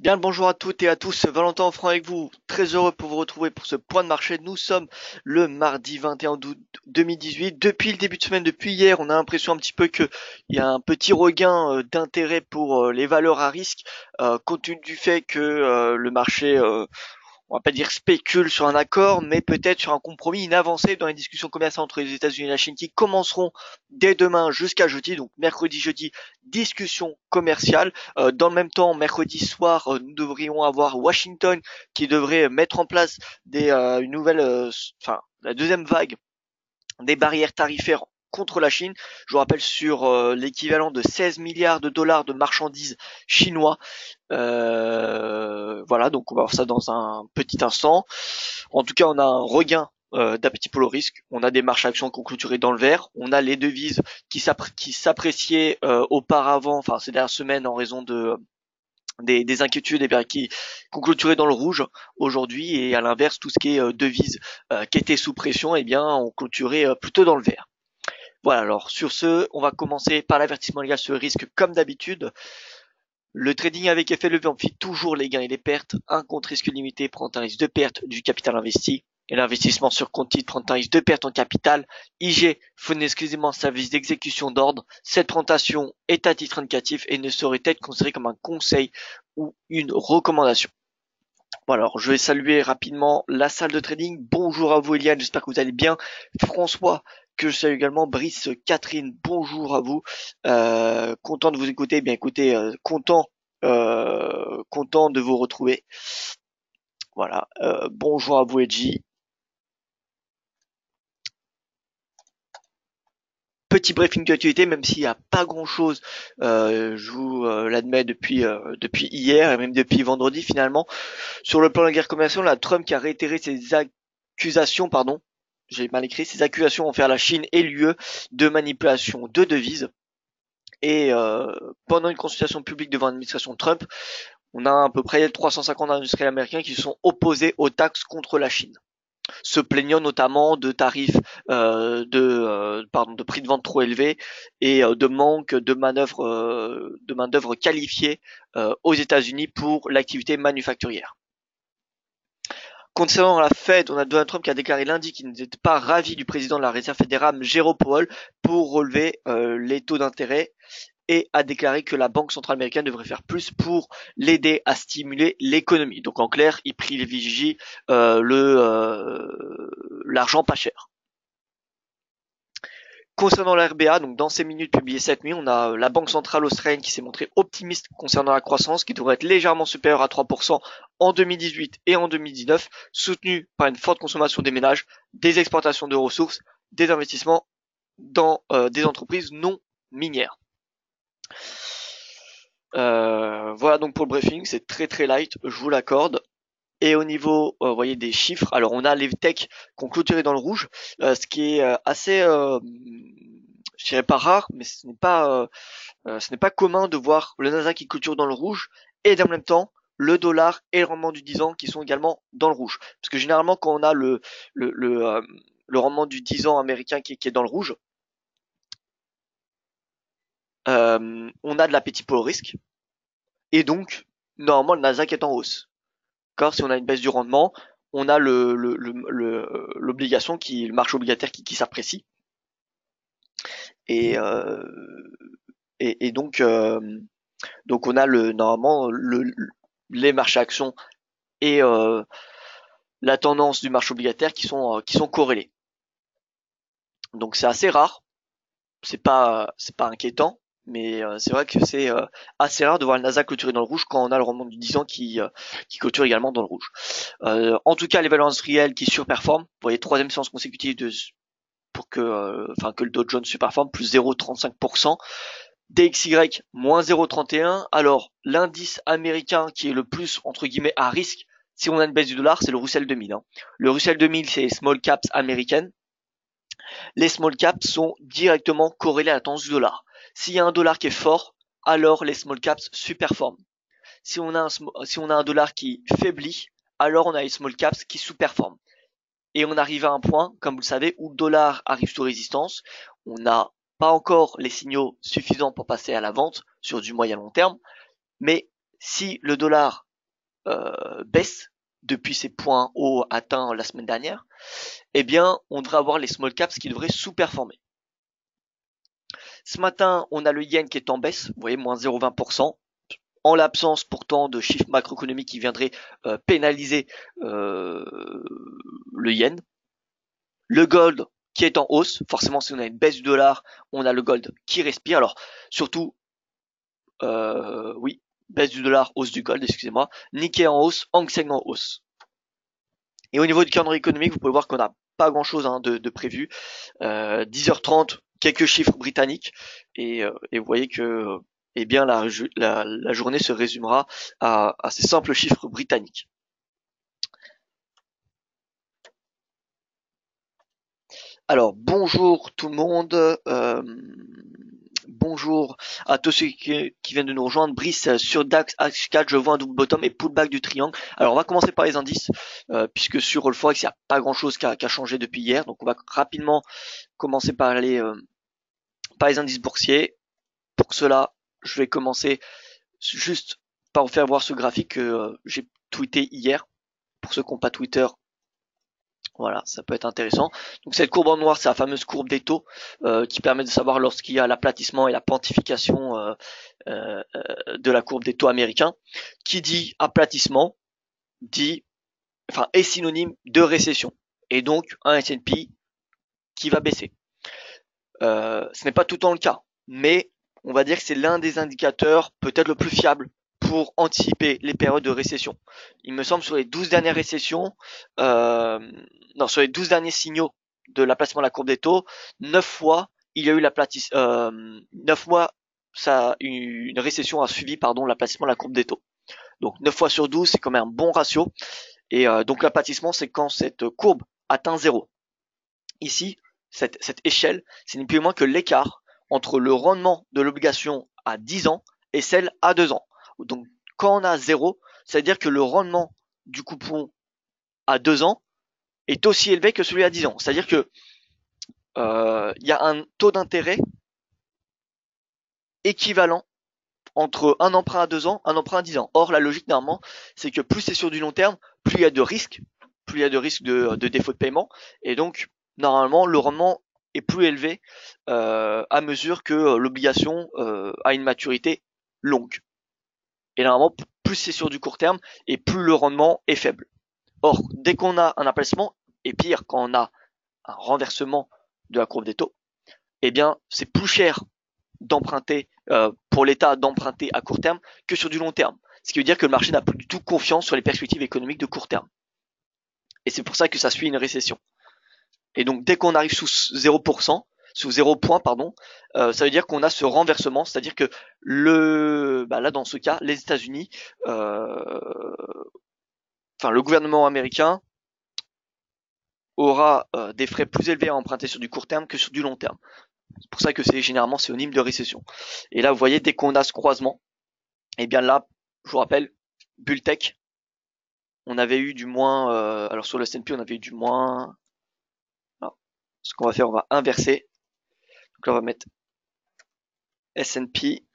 Bien le bonjour à toutes et à tous, Valentin Offrand avec vous, très heureux pour vous retrouver pour ce point de marché. Nous sommes le mardi 21 août 2018. Depuis le début de semaine, depuis hier, on a l'impression un petit peu qu'il y a un petit regain d'intérêt pour les valeurs à risque, compte tenu du fait que le marché on va pas dire spécule sur un accord, mais peut-être sur un compromis, une avancée dans les discussions commerciales entre les États-Unis et la Chine qui commenceront dès demain jusqu'à jeudi, donc mercredi, jeudi, discussion commerciale. Dans le même temps, mercredi soir, nous devrions avoir Washington qui devrait mettre en place une nouvelle, enfin la deuxième vague des barrières tarifaires contre la Chine. Je vous rappelle sur l'équivalent de 16 milliards de dollars de marchandises chinois. Voilà, donc on va voir ça dans un petit instant. En tout cas, on a un regain d'appétit pour le risque. On a des marches actions qui ont clôturé dans le vert. On a les devises qui s'appréciaient auparavant, enfin ces dernières semaines en raison des inquiétudes qui ont clôturé dans le rouge aujourd'hui, et à l'inverse tout ce qui est devises qui étaient sous pression, ont clôturé plutôt dans le vert. Voilà, alors sur ce, on va commencer par l'avertissement légal sur le risque comme d'habitude. Le trading avec effet levier amplifie toujours les gains et les pertes. Un compte risque limité prend un risque de perte du capital investi. Et l'investissement sur compte titre prend un risque de perte en capital. IG fournit exclusivement un service d'exécution d'ordre. Cette présentation est à titre indicatif et ne saurait être considérée comme un conseil ou une recommandation. Bon, alors, je vais saluer rapidement la salle de trading. Bonjour à vous Eliane, j'espère que vous allez bien. François, que je salue également. Brice, Catherine, bonjour à vous. Content de vous écouter. Eh bien écoutez, content de vous retrouver. Voilà. Bonjour à vous Edgy. Petit briefing d'actualité, même s'il n'y a pas grand-chose, je vous l'admets depuis hier et même depuis vendredi finalement. Sur le plan de la guerre commerciale, la Trump qui a réitéré ses accusations, pardon, j'ai mal écrit, ses accusations envers la Chine et l'UE de manipulation de devises. Et pendant une consultation publique devant l'administration Trump, on a à peu près 350 industriels américains qui se sont opposés aux taxes contre la Chine, se plaignant notamment de tarifs de prix de vente trop élevés et de manque de main d'œuvre qualifiée aux États-Unis pour l'activité manufacturière. Concernant la Fed, on a Donald Trump qui a déclaré lundi qu'il n'était pas ravi du président de la Réserve fédérale, Jérôme Powell, pour relever les taux d'intérêt, et a déclaré que la Banque centrale américaine devrait faire plus pour l'aider à stimuler l'économie. Donc en clair, il privilégie l'argent pas cher. Concernant la RBA, donc dans ces minutes publiées cette nuit, on a la Banque centrale australienne qui s'est montrée optimiste concernant la croissance, qui devrait être légèrement supérieure à 3% en 2018 et en 2019, soutenue par une forte consommation des ménages, des exportations de ressources, des investissements dans des entreprises non minières. Voilà donc pour le briefing, c'est très très light, je vous l'accorde. Et au niveau, vous voyez, des chiffres, alors on a les techs qui ont clôturé dans le rouge, ce qui est assez, je dirais pas rare, mais ce n'est pas commun de voir le Nasdaq qui clôture dans le rouge et dans le même temps le dollar et le rendement du 10 ans qui sont également dans le rouge. Parce que généralement quand on a le rendement du 10 ans américain qui est dans le rouge, on a de l'appétit pour le risque et donc normalement le Nasdaq est en hausse. Car si on a une baisse du rendement, on a l'obligation le marché obligataire qui s'apprécie. Et, euh, donc on a normalement les marchés actions et la tendance du marché obligataire qui sont corrélés. Donc c'est assez rare, c'est pas inquiétant, mais c'est vrai que c'est assez rare de voir le Nasdaq clôturer dans le rouge quand on a le rendement du 10 ans qui clôture également dans le rouge. En tout cas, les valeurs industrielles qui surperforment, vous voyez, troisième séance consécutive pour que le Dow Jones surperforme, plus 0,35%. DXY, moins 0,31. Alors, l'indice américain qui est le plus, entre guillemets, à risque, si on a une baisse du dollar, c'est le Russell 2000. Le Russell 2000, c'est les small caps américaines. Les small caps sont directement corrélés à la tendance du dollar. S'il y a un dollar qui est fort, alors les small caps superforment. Si on a un dollar qui faiblit, alors on a les small caps qui sous-performent. Et on arrive à un point, comme vous le savez, où le dollar arrive sous résistance. On n'a pas encore les signaux suffisants pour passer à la vente sur du moyen long terme. Mais si le dollar baisse depuis ces points hauts atteints la semaine dernière, eh bien, on devrait avoir les small caps qui devraient sous-performer. Ce matin, on a le yen qui est en baisse, vous voyez, moins 0,20%, en l'absence pourtant de chiffres macroéconomiques qui viendraient pénaliser le yen. Le gold qui est en hausse, forcément si on a une baisse du dollar, on a le gold qui respire. Alors surtout, oui, baisse du dollar, hausse du gold, excusez-moi. Nikkei en hausse, Hang Seng en hausse. Et au niveau du calendrier économique, vous pouvez voir qu'on n'a pas grand-chose de prévu. 10h30, quelques chiffres britanniques, et vous voyez que eh bien la journée se résumera à ces simples chiffres britanniques. Alors bonjour tout le monde, bonjour à tous ceux qui viennent de nous rejoindre. Brice, sur DAX H4, je vois un double bottom et pullback du triangle. Alors on va commencer par les indices, puisque sur le Forex il n'y a pas grand chose qui a changé depuis hier, donc on va rapidement commencer par les indices boursiers. Pour cela, je vais commencer juste par vous faire voir ce graphique que j'ai tweeté hier. Pour ceux qui n'ont pas Twitter, voilà, ça peut être intéressant. Donc cette courbe en noir, c'est la fameuse courbe des taux qui permet de savoir lorsqu'il y a l'aplatissement et la pontification de la courbe des taux américains. Qui dit aplatissement est synonyme de récession et donc un S&P qui va baisser. Ce n'est pas tout le temps le cas, mais on va dire que c'est l'un des indicateurs peut-être le plus fiable pour anticiper les périodes de récession. Il me semble sur les 12 dernières récessions, sur les 12 derniers signaux de l'aplacement de la courbe des taux, 9 fois il y a eu 9 fois une récession a suivi l'aplatissement de la courbe des taux. Donc 9 fois sur 12, c'est quand même un bon ratio. Et donc l'aplatissement, c'est quand cette courbe atteint 0. Ici, cette échelle, c'est ni plus ni moins que l'écart entre le rendement de l'obligation à 10 ans et celle à 2 ans. Donc quand on a 0, ça veut dire que le rendement du coupon à 2 ans est aussi élevé que celui à 10 ans. C'est-à-dire que y a un taux d'intérêt équivalent entre un emprunt à 2 ans, un emprunt à 10 ans. Or, la logique normalement, c'est que plus c'est sur du long terme, plus il y a de risques, de défaut de paiement, et donc normalement le rendement est plus élevé à mesure que l'obligation a une maturité longue. Et normalement, plus c'est sur du court terme et plus le rendement est faible. Or, dès qu'on a un aplacement, et pire, quand on a un renversement de la courbe des taux, eh bien, c'est plus cher d'emprunter pour l'État d'emprunter à court terme que sur du long terme. Ce qui veut dire que le marché n'a plus du tout confiance sur les perspectives économiques de court terme. Et c'est pour ça que ça suit une récession. Et donc, dès qu'on arrive sous 0%, sous 0 point, ça veut dire qu'on a ce renversement, c'est-à-dire que là dans ce cas, les États-Unis, le gouvernement américain aura des frais plus élevés à emprunter sur du court terme que sur du long terme. C'est pour ça que c'est généralement synonyme de récession. Et là, vous voyez, dès qu'on a ce croisement, et bien là, je vous rappelle, bull tech, on avait eu du moins, alors sur le S&P, on avait eu du moins. Alors, ce qu'on va faire, on va inverser. Donc là, on va mettre S&P.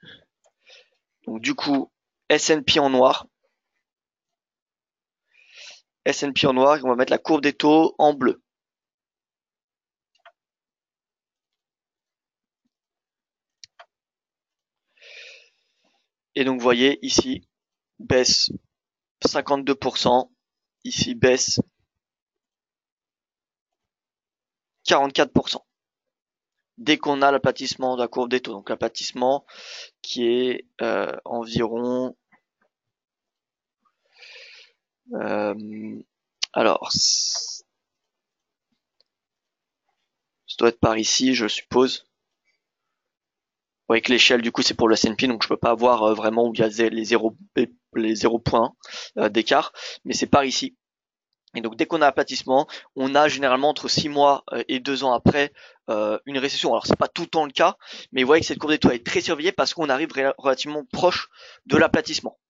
Donc du coup, S&P en noir. S&P en noir, et on va mettre la courbe des taux en bleu. Et donc vous voyez ici, baisse 52%, ici baisse 44%. Dès qu'on a l'aplatissement de la courbe des taux, donc l'aplatissement qui est environ alors ça doit être par ici, je suppose. Vous voyez que l'échelle du coup c'est pour le S&P, donc je peux pas voir vraiment où il y a les 0 points d'écart, mais c'est par ici. Et donc dès qu'on a aplatissement, on a généralement entre 6 mois et 2 ans après une récession. Alors c'est pas tout le temps le cas, mais vous voyez que cette courbe des taux est très surveillée parce qu'on arrive relativement proche de l'aplatissement.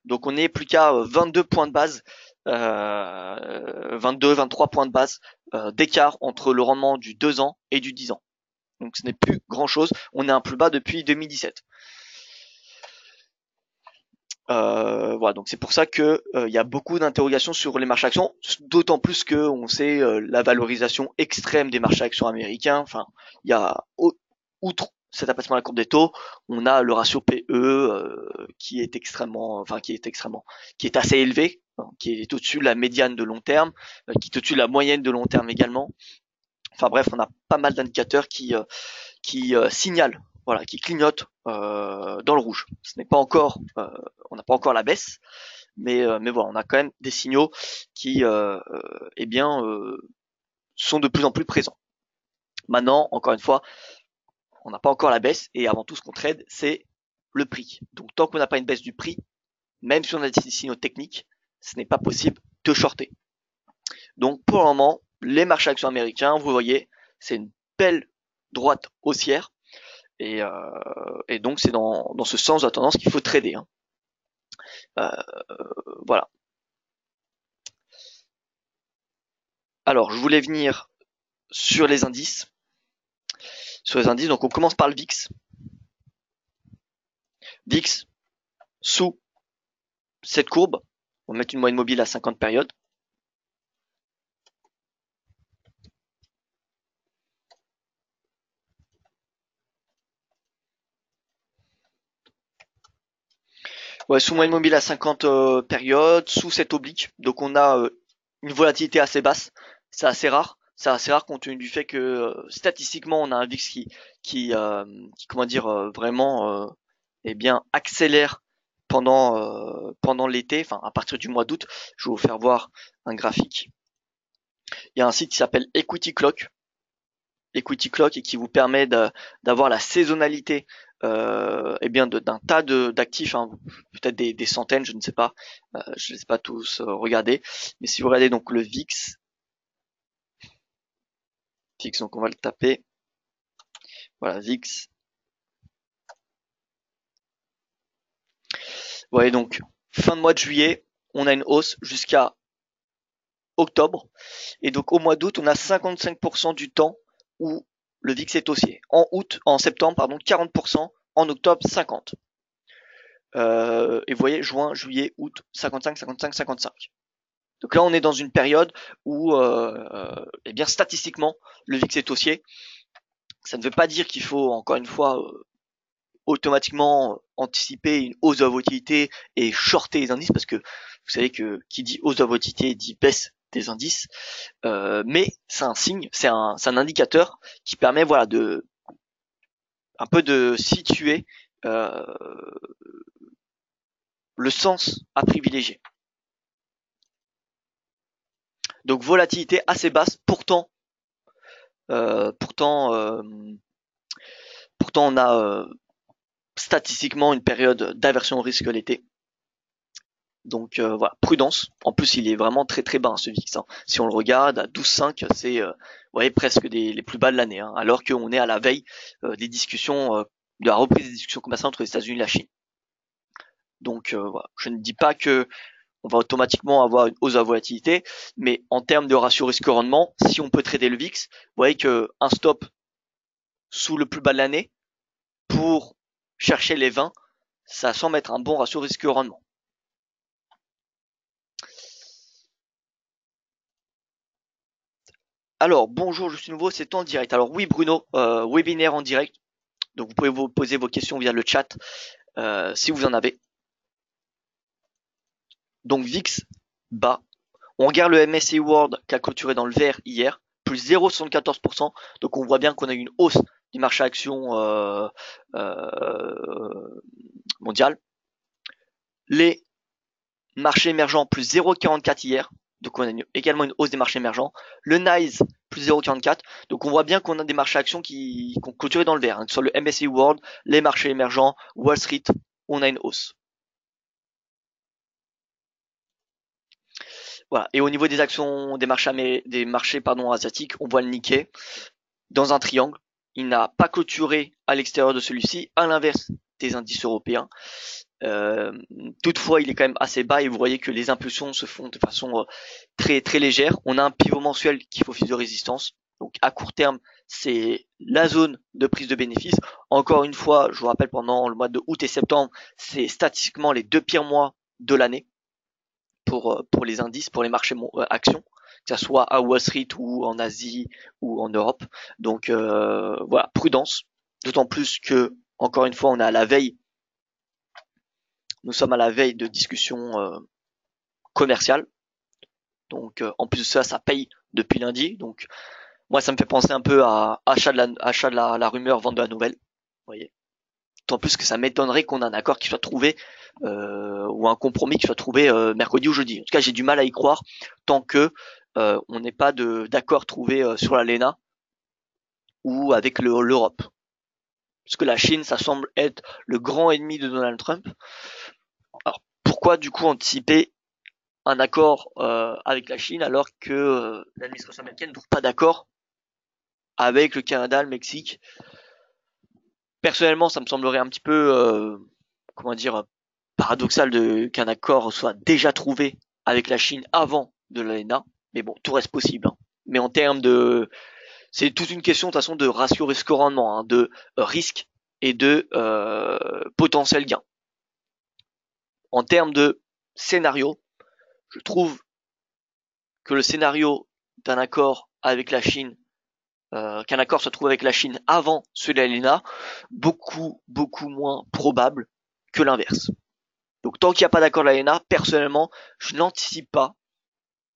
Donc on est plus qu'à 22 points de base, 22, 23 points de base d'écart entre le rendement du 2 ans et du 10 ans. Donc ce n'est plus grand chose, on est un plus bas depuis 2017. Voilà, donc c'est pour ça que il y a beaucoup d'interrogations sur les marchés actions, d'autant plus que on sait la valorisation extrême des marchés actions américains. Enfin, il y a outre cet abaissement de la courbe des taux, on a le ratio PE qui est extrêmement, qui est assez élevé, hein, qui est au-dessus de la médiane de long terme, qui est au-dessus de la moyenne de long terme également. Enfin bref, on a pas mal d'indicateurs qui signale, voilà, qui clignote dans le rouge. Ce n'est pas encore, on n'a pas encore la baisse, mais voilà, on a quand même des signaux qui, eh bien, sont de plus en plus présents. Maintenant, encore une fois, on n'a pas encore la baisse et avant tout, ce qu'on trade, c'est le prix. Donc, tant qu'on n'a pas une baisse du prix, même si on a des signaux techniques, ce n'est pas possible de shorter. Donc, pour le moment, les marchés actions américains, vous voyez, c'est une belle droite haussière. Et donc c'est dans ce sens de la tendance qu'il faut trader. Hein. Voilà. Alors je voulais venir sur les indices. Donc on commence par le VIX. VIX sous cette courbe. On va mettre une moyenne mobile à 50 périodes. Ouais, sous moyenne mobile à 50 périodes, sous cette oblique. Donc on a une volatilité assez basse. C'est assez rare. C'est assez rare compte tenu du fait que statistiquement on a un VIX qui comment dire vraiment eh bien accélère pendant l'été, enfin à partir du mois d'août. Je vais vous faire voir un graphique. Il y a un site qui s'appelle Equity Clock et qui vous permet d'avoir la saisonnalité eh bien d'un tas d'actifs, hein, peut-être des centaines, je ne sais pas, je ne les ai pas tous regardés, mais si vous regardez donc le VIX, donc on va le taper, voilà VIX. Vous voyez donc fin de mois de juillet, on a une hausse jusqu'à octobre, et donc au mois d'août, on a 55% du temps où le VIX est haussier. En septembre, pardon, 40%, en octobre, 50%. Et vous voyez, juin, juillet, août, 55, 55, 55. Donc là, on est dans une période où, eh bien, statistiquement, le VIX est haussier. Ça ne veut pas dire qu'il faut, encore une fois, automatiquement anticiper une hausse de la volatilité et shorter les indices, parce que vous savez que qui dit hausse de la volatilité dit baisse des indices. Mais c'est un signe, c'est un indicateur qui permet, voilà, un peu de situer le sens à privilégier. Donc volatilité assez basse, pourtant on a statistiquement une période d'aversion au risque l'été. Donc voilà, prudence. En plus, il est vraiment très très bas, hein, ce VIX. Hein. Si on le regarde à 12,5, c'est vous voyez, presque les plus bas de l'année, hein, alors qu'on est à la veille des discussions, de la reprise des discussions commerciales entre les États-Unis et la Chine. Donc voilà, je ne dis pas que on va automatiquement avoir une hausse de la volatilité, mais en termes de ratio risque-rendement, si on peut trader le VIX, vous voyez que un stop sous le plus bas de l'année pour chercher les 20, ça semble être un bon ratio risque-rendement. Alors, bonjour, je suis nouveau, c'est en direct. Alors oui, Bruno, webinaire en direct. Donc vous pouvez vous poser vos questions via le chat si vous en avez. Donc VIX bas. On regarde le MSCI World qui a clôturé dans le vert hier, plus 0,74%. Donc on voit bien qu'on a eu une hausse du marché actions mondial. Les marchés émergents plus 0,44 hier. Donc on a également une hausse des marchés émergents. Le NYSE plus 0,44. Donc on voit bien qu'on a des marchés actions qui ont clôturé dans le vert. Hein. Sur le MSCI World, les marchés émergents, Wall Street, on a une hausse. Voilà. Et au niveau des actions des marchés asiatiques, on voit le Nikkei dans un triangle. Il n'a pas clôturé à l'extérieur de celui-ci, à l'inverse des indices européens. Toutefois, il est quand même assez bas et vous voyez que les impulsions se font de façon très très légère. On a un pivot mensuel qui fait office de résistance. Donc à court terme, c'est la zone de prise de bénéfice. Encore une fois, je vous rappelle, pendant le mois de août et septembre, c'est statistiquement les 2 pires mois de l'année pour les indices, pour les marchés actions, que ce soit à Wall Street ou en Asie ou en Europe. Donc voilà, prudence. D'autant plus que, encore une fois, nous sommes à la veille de discussions commerciales. Donc en plus de ça, ça paye depuis lundi. Donc moi, ça me fait penser un peu à achat de la rumeur, vente de la nouvelle. Vous voyez. D'autant plus que ça m'étonnerait qu'on ait un accord qui soit trouvé ou un compromis qui soit trouvé mercredi ou jeudi. En tout cas, j'ai du mal à y croire tant que on n'ait pas d'accord trouvé sur la l'ENA ou avec l'Europe. Parce que la Chine, ça semble être le grand ennemi de Donald Trump. Alors pourquoi du coup anticiper un accord avec la Chine alors que l'administration américaine ne trouve pas d'accord avec le Canada, le Mexique? Personnellement, ça me semblerait un petit peu, comment dire, paradoxal qu'un accord soit déjà trouvé avec la Chine avant de l'ALENA. Mais bon, tout reste possible. Hein. Mais en termes de, c'est toute une question de toute façon de ratio risque-rendement, hein, de risque et de potentiel gain. En termes de scénario, je trouve que le scénario d'un accord avec la Chine, qu'un accord se trouve avec la Chine avant celui de l'ALENA, beaucoup moins probable que l'inverse. Donc tant qu'il n'y a pas d'accord de l'ALENA, personnellement, je n'anticipe pas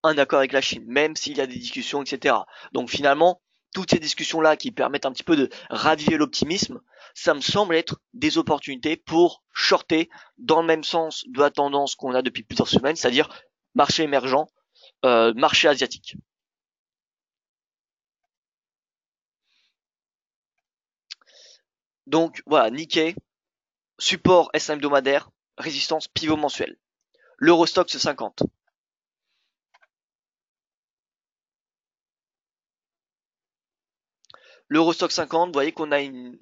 un accord avec la Chine, même s'il y a des discussions, etc. Donc finalement, toutes ces discussions-là qui permettent un petit peu de raviver l'optimisme, ça me semble être des opportunités pour shorter dans le même sens de la tendance qu'on a depuis plusieurs semaines, c'est-à-dire marché émergent, marché asiatique. Donc voilà, Nikkei, support S1 hebdomadaire, résistance pivot mensuel. L'Eurostoxx 50. L'Eurostoxx 50, vous voyez qu'on a une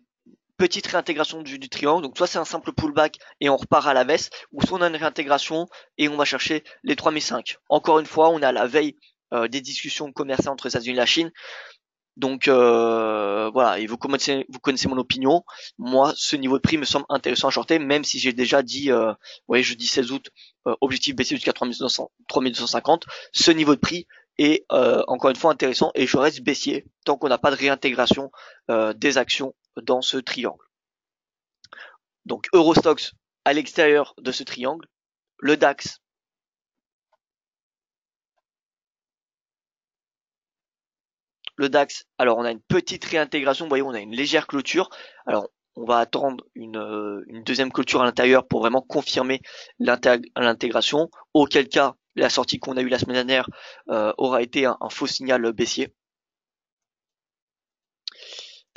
petite réintégration du triangle. Donc soit c'est un simple pullback et on repart à la baisse, ou soit on a une réintégration et on va chercher les 3005. Encore une fois, on est à la veille des discussions commerciales entre les États-Unis et la Chine. Donc voilà, et vous connaissez mon opinion. Moi, ce niveau de prix me semble intéressant à shorter, même si j'ai déjà dit, jeudi 16 août, objectif baissier jusqu'à 3250. Ce niveau de prix est encore une fois intéressant et je reste baissier tant qu'on n'a pas de réintégration des actions dans ce triangle. Donc Eurostoxx à l'extérieur de ce triangle, le DAX alors on a une petite réintégration, vous voyez, on a une légère clôture. Alors on va attendre une deuxième clôture à l'intérieur pour vraiment confirmer l'intégration. Auquel cas, la sortie qu'on a eue la semaine dernière aura été un faux signal baissier.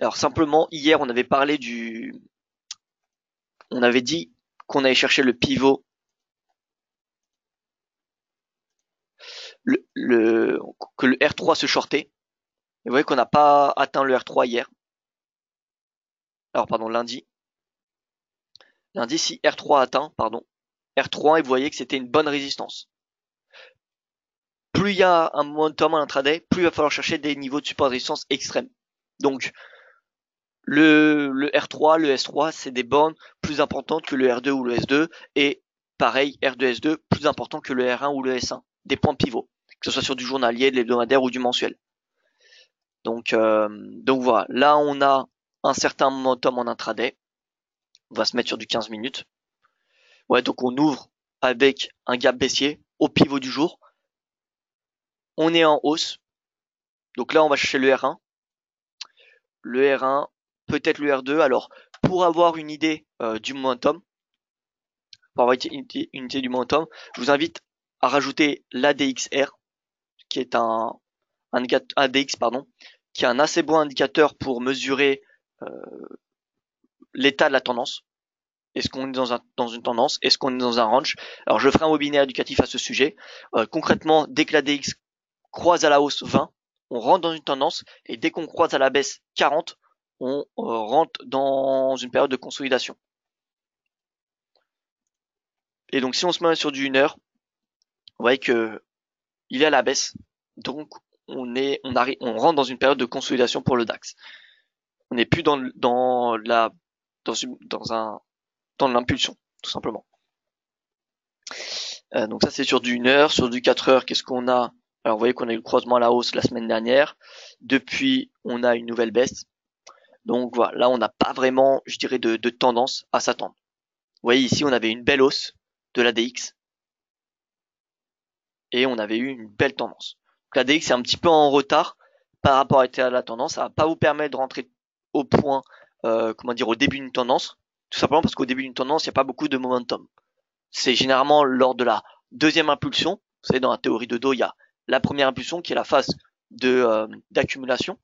Alors simplement, hier, on avait parlé on avait dit qu'on allait chercher le pivot, que le R3 se shortait. Et vous voyez qu'on n'a pas atteint le R3 hier. Alors pardon, lundi. Lundi, si R3 atteint, pardon, R3, et vous voyez que c'était une bonne résistance. Plus il y a un momentum à l'intraday, plus il va falloir chercher des niveaux de support de résistance extrêmes. Donc le R3, le S3, c'est des bornes plus importantes que le R2 ou le S2, et pareil, R2, S2, plus important que le R1 ou le S1, des points pivots, que ce soit sur du journalier, de l'hebdomadaire ou du mensuel. Donc voilà, là on a un certain momentum en intraday, on va se mettre sur du 15 minutes. Ouais, donc on ouvre avec un gap baissier au pivot du jour. On est en hausse. Donc là, on va chercher le R1. Le R1, peut-être le R2. Alors, pour avoir une idée du momentum, pour avoir une idée du momentum, je vous invite à rajouter l'ADXR, qui est un ADX, pardon, qui est un assez bon indicateur pour mesurer l'état de la tendance. Est-ce qu'on est dans une tendance? Est-ce qu'on est dans un range? Alors, je ferai un webinaire éducatif à ce sujet. Concrètement, dès que l'ADX croise à la hausse 20, on rentre dans une tendance, et dès qu'on croise à la baisse 40, on rentre dans une période de consolidation. Et donc si on se met sur du 1 heure, vous voyez que il est à la baisse, donc on rentre dans une période de consolidation pour le DAX. On n'est plus dans l'impulsion, tout simplement. Donc ça c'est sur du 1 heure, sur du 4 heures, qu'est-ce qu'on a? Alors vous voyez qu'on a eu le croisement à la hausse la semaine dernière. Depuis, on a une nouvelle baisse. Donc voilà, là on n'a pas vraiment, je dirais, de tendance à s'attendre. Vous voyez ici, on avait une belle hausse de l'ADX et on avait eu une belle tendance. Donc l'ADX est un petit peu en retard par rapport à la tendance. Ça va pas vous permettre de rentrer au point, au début d'une tendance. Tout simplement parce qu'au début d'une tendance, il n'y a pas beaucoup de momentum. C'est généralement lors de la deuxième impulsion. Vous savez, dans la théorie de dos, il y a la première impulsion qui est la phase d'accumulation.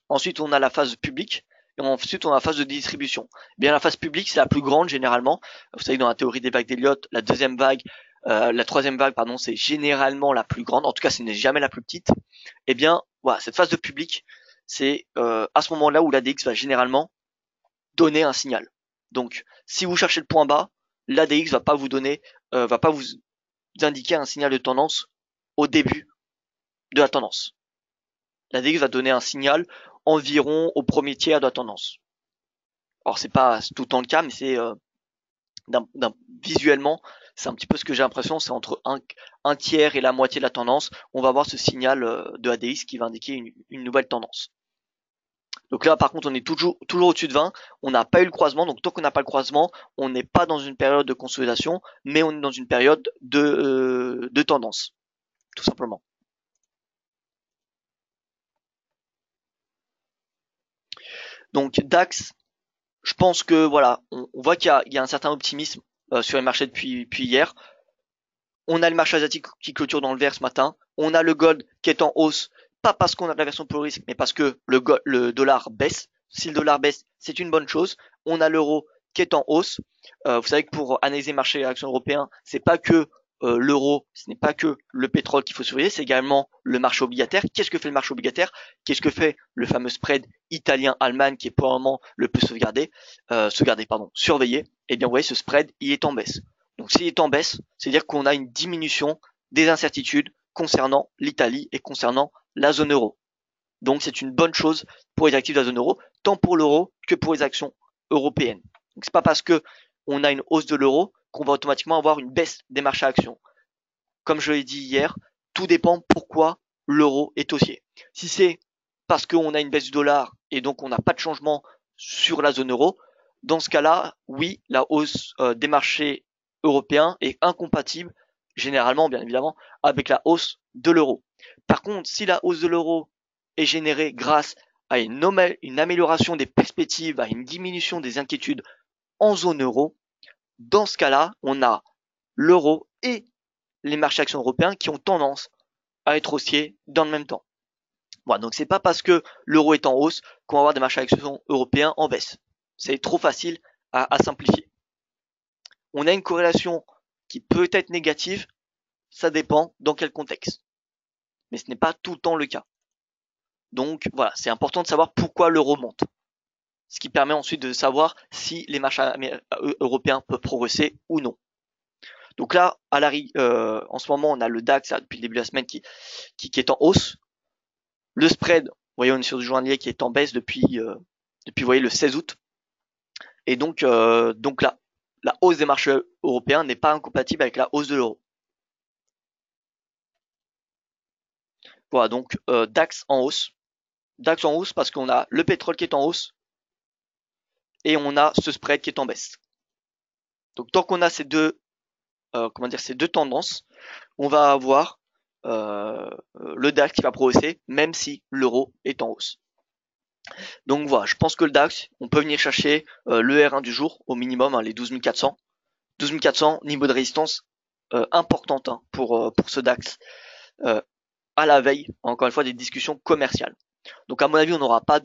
Ensuite, on a la phase publique. Et ensuite, on a la phase de distribution. Bien, la phase publique, c'est la plus grande généralement. Vous savez, dans la théorie des vagues d'Elliott, la troisième vague, pardon, c'est généralement la plus grande. En tout cas, ce n'est jamais la plus petite. Eh bien, voilà, cette phase de public, c'est à ce moment-là où l'ADX va généralement donner un signal. Donc, si vous cherchez le point bas, l'ADX va pas vous indiquer un signal de tendance au début de la tendance. L'ADX va donner un signal environ au premier tiers de la tendance. Alors c'est pas tout le temps le cas, mais c'est visuellement, c'est un petit peu ce que j'ai l'impression, c'est entre un tiers et la moitié de la tendance, on va avoir ce signal de ADX qui va indiquer une nouvelle tendance. Donc là, par contre, on est toujours au-dessus de 20. On n'a pas eu le croisement. Donc tant qu'on n'a pas le croisement, on n'est pas dans une période de consolidation, mais on est dans une période de tendance, tout simplement. Donc DAX, je pense que voilà, on voit qu'il y a un certain optimisme sur les marchés depuis hier. On a le marché asiatique qui clôture dans le vert ce matin. On a le gold qui est en hausse, pas parce qu'on a de la version pour le risque, mais parce que le dollar baisse. Si le dollar baisse, c'est une bonne chose. On a l'euro qui est en hausse. Vous savez que pour analyser le marché action européen, c'est pas que l'euro, ce n'est pas que le pétrole qu'il faut surveiller, c'est également le marché obligataire. Qu'est-ce que fait le marché obligataire? Qu'est-ce que fait le fameux spread italien-allemagne qui est pour le moment le plus surveillé? Eh bien, vous voyez, ce spread, il est en baisse. Donc s'il est en baisse, c'est-à-dire qu'on a une diminution des incertitudes concernant l'Italie et concernant la zone euro. Donc c'est une bonne chose pour les actifs de la zone euro, tant pour l'euro que pour les actions européennes. Donc c'est pas parce que on a une hausse de l'euro qu'on va automatiquement avoir une baisse des marchés actions. Comme je l'ai dit hier, tout dépend pourquoi l'euro est haussier. Si c'est parce qu'on a une baisse du dollar et donc on n'a pas de changement sur la zone euro, dans ce cas-là, oui, la hausse des marchés européens est incompatible, généralement bien évidemment, avec la hausse de l'euro. Par contre, si la hausse de l'euro est générée grâce à une amélioration des perspectives, à une diminution des inquiétudes en zone euro, dans ce cas-là, on a l'euro et les marchés actions européens qui ont tendance à être haussiers dans le même temps. Voilà, donc c'est pas parce que l'euro est en hausse qu'on va avoir des marchés actions européens en baisse. C'est trop facile à simplifier. On a une corrélation qui peut être négative, ça dépend dans quel contexte. Mais ce n'est pas tout le temps le cas. Donc voilà, c'est important de savoir pourquoi l'euro monte. Ce qui permet ensuite de savoir si les marchés européens peuvent progresser ou non. Donc là, en ce moment, on a le DAX là, depuis le début de la semaine qui est en hausse. Le spread, vous voyez, on est sur du journalier qui est en baisse depuis vous voyez, le 16 août. Et donc là, la hausse des marchés européens n'est pas incompatible avec la hausse de l'euro. Voilà, donc DAX en hausse. DAX en hausse parce qu'on a le pétrole qui est en hausse et on a ce spread qui est en baisse. Donc tant qu'on a ces deux tendances, on va avoir le DAX qui va progresser même si l'euro est en hausse. Donc voilà, je pense que le DAX, on peut venir chercher le R1 du jour au minimum, les 12 400. 12 400, niveau de résistance importante pour ce DAX à la veille, encore une fois, des discussions commerciales. Donc à mon avis, on n'aura pas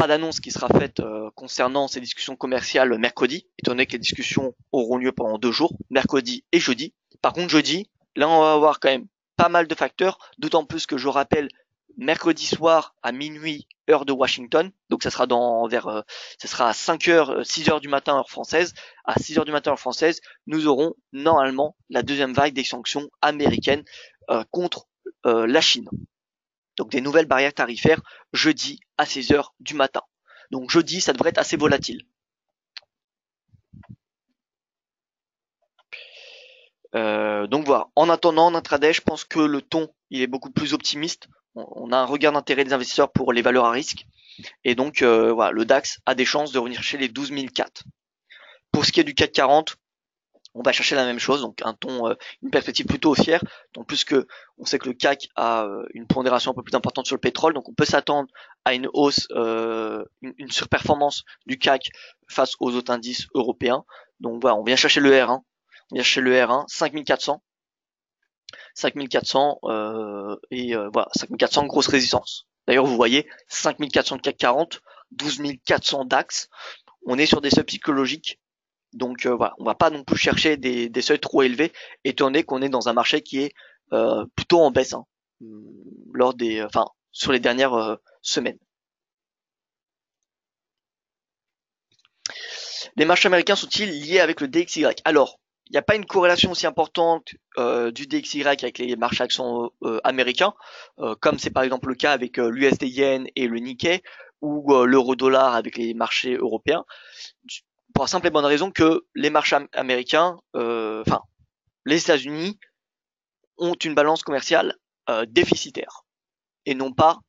d'annonce qui sera faite concernant ces discussions commerciales mercredi, étant donné que les discussions auront lieu pendant 2 jours, mercredi et jeudi. Par contre, jeudi, là, on va avoir quand même pas mal de facteurs, d'autant plus que je rappelle, mercredi soir à minuit, heure de Washington, donc ça sera ça sera à 6h du matin heure française. À 6h du matin heure française, nous aurons normalement la deuxième vague des sanctions américaines contre la Chine. Donc des nouvelles barrières tarifaires jeudi à 16h du matin. Donc jeudi, ça devrait être assez volatile. Donc voilà. En attendant, en intraday, je pense que le ton, il est beaucoup plus optimiste. On a un regard d'intérêt des investisseurs pour les valeurs à risque. Et donc, voilà, le DAX a des chances de revenir chez les 12 004. Pour ce qui est du CAC 40, on va chercher la même chose, donc un ton, une perspective plutôt haussière, donc plus que on sait que le CAC a une pondération un peu plus importante sur le pétrole, donc on peut s'attendre à une hausse, une surperformance du CAC face aux autres indices européens. Donc voilà, on vient chercher le R1, on vient chercher le R1, 5400, 5400 et voilà, 5400 grosse résistance. D'ailleurs, vous voyez 5400 de CAC 40, 12 400 DAX, on est sur des seuils psychologiques. Donc voilà, on va pas non plus chercher des seuils trop élevés, étant donné qu'on est dans un marché qui est plutôt en baisse hein, sur les dernières semaines. Les marchés américains sont-ils liés avec le DXY? Alors, il n'y a pas une corrélation aussi importante du DXY avec les marchés actions américains, comme c'est par exemple le cas avec l'USD Yen et le Nikkei, ou l'euro-dollar avec les marchés européens. Pour la simple et bonne raison que les marchés américains, les États-Unis ont une balance commerciale déficitaire et non pas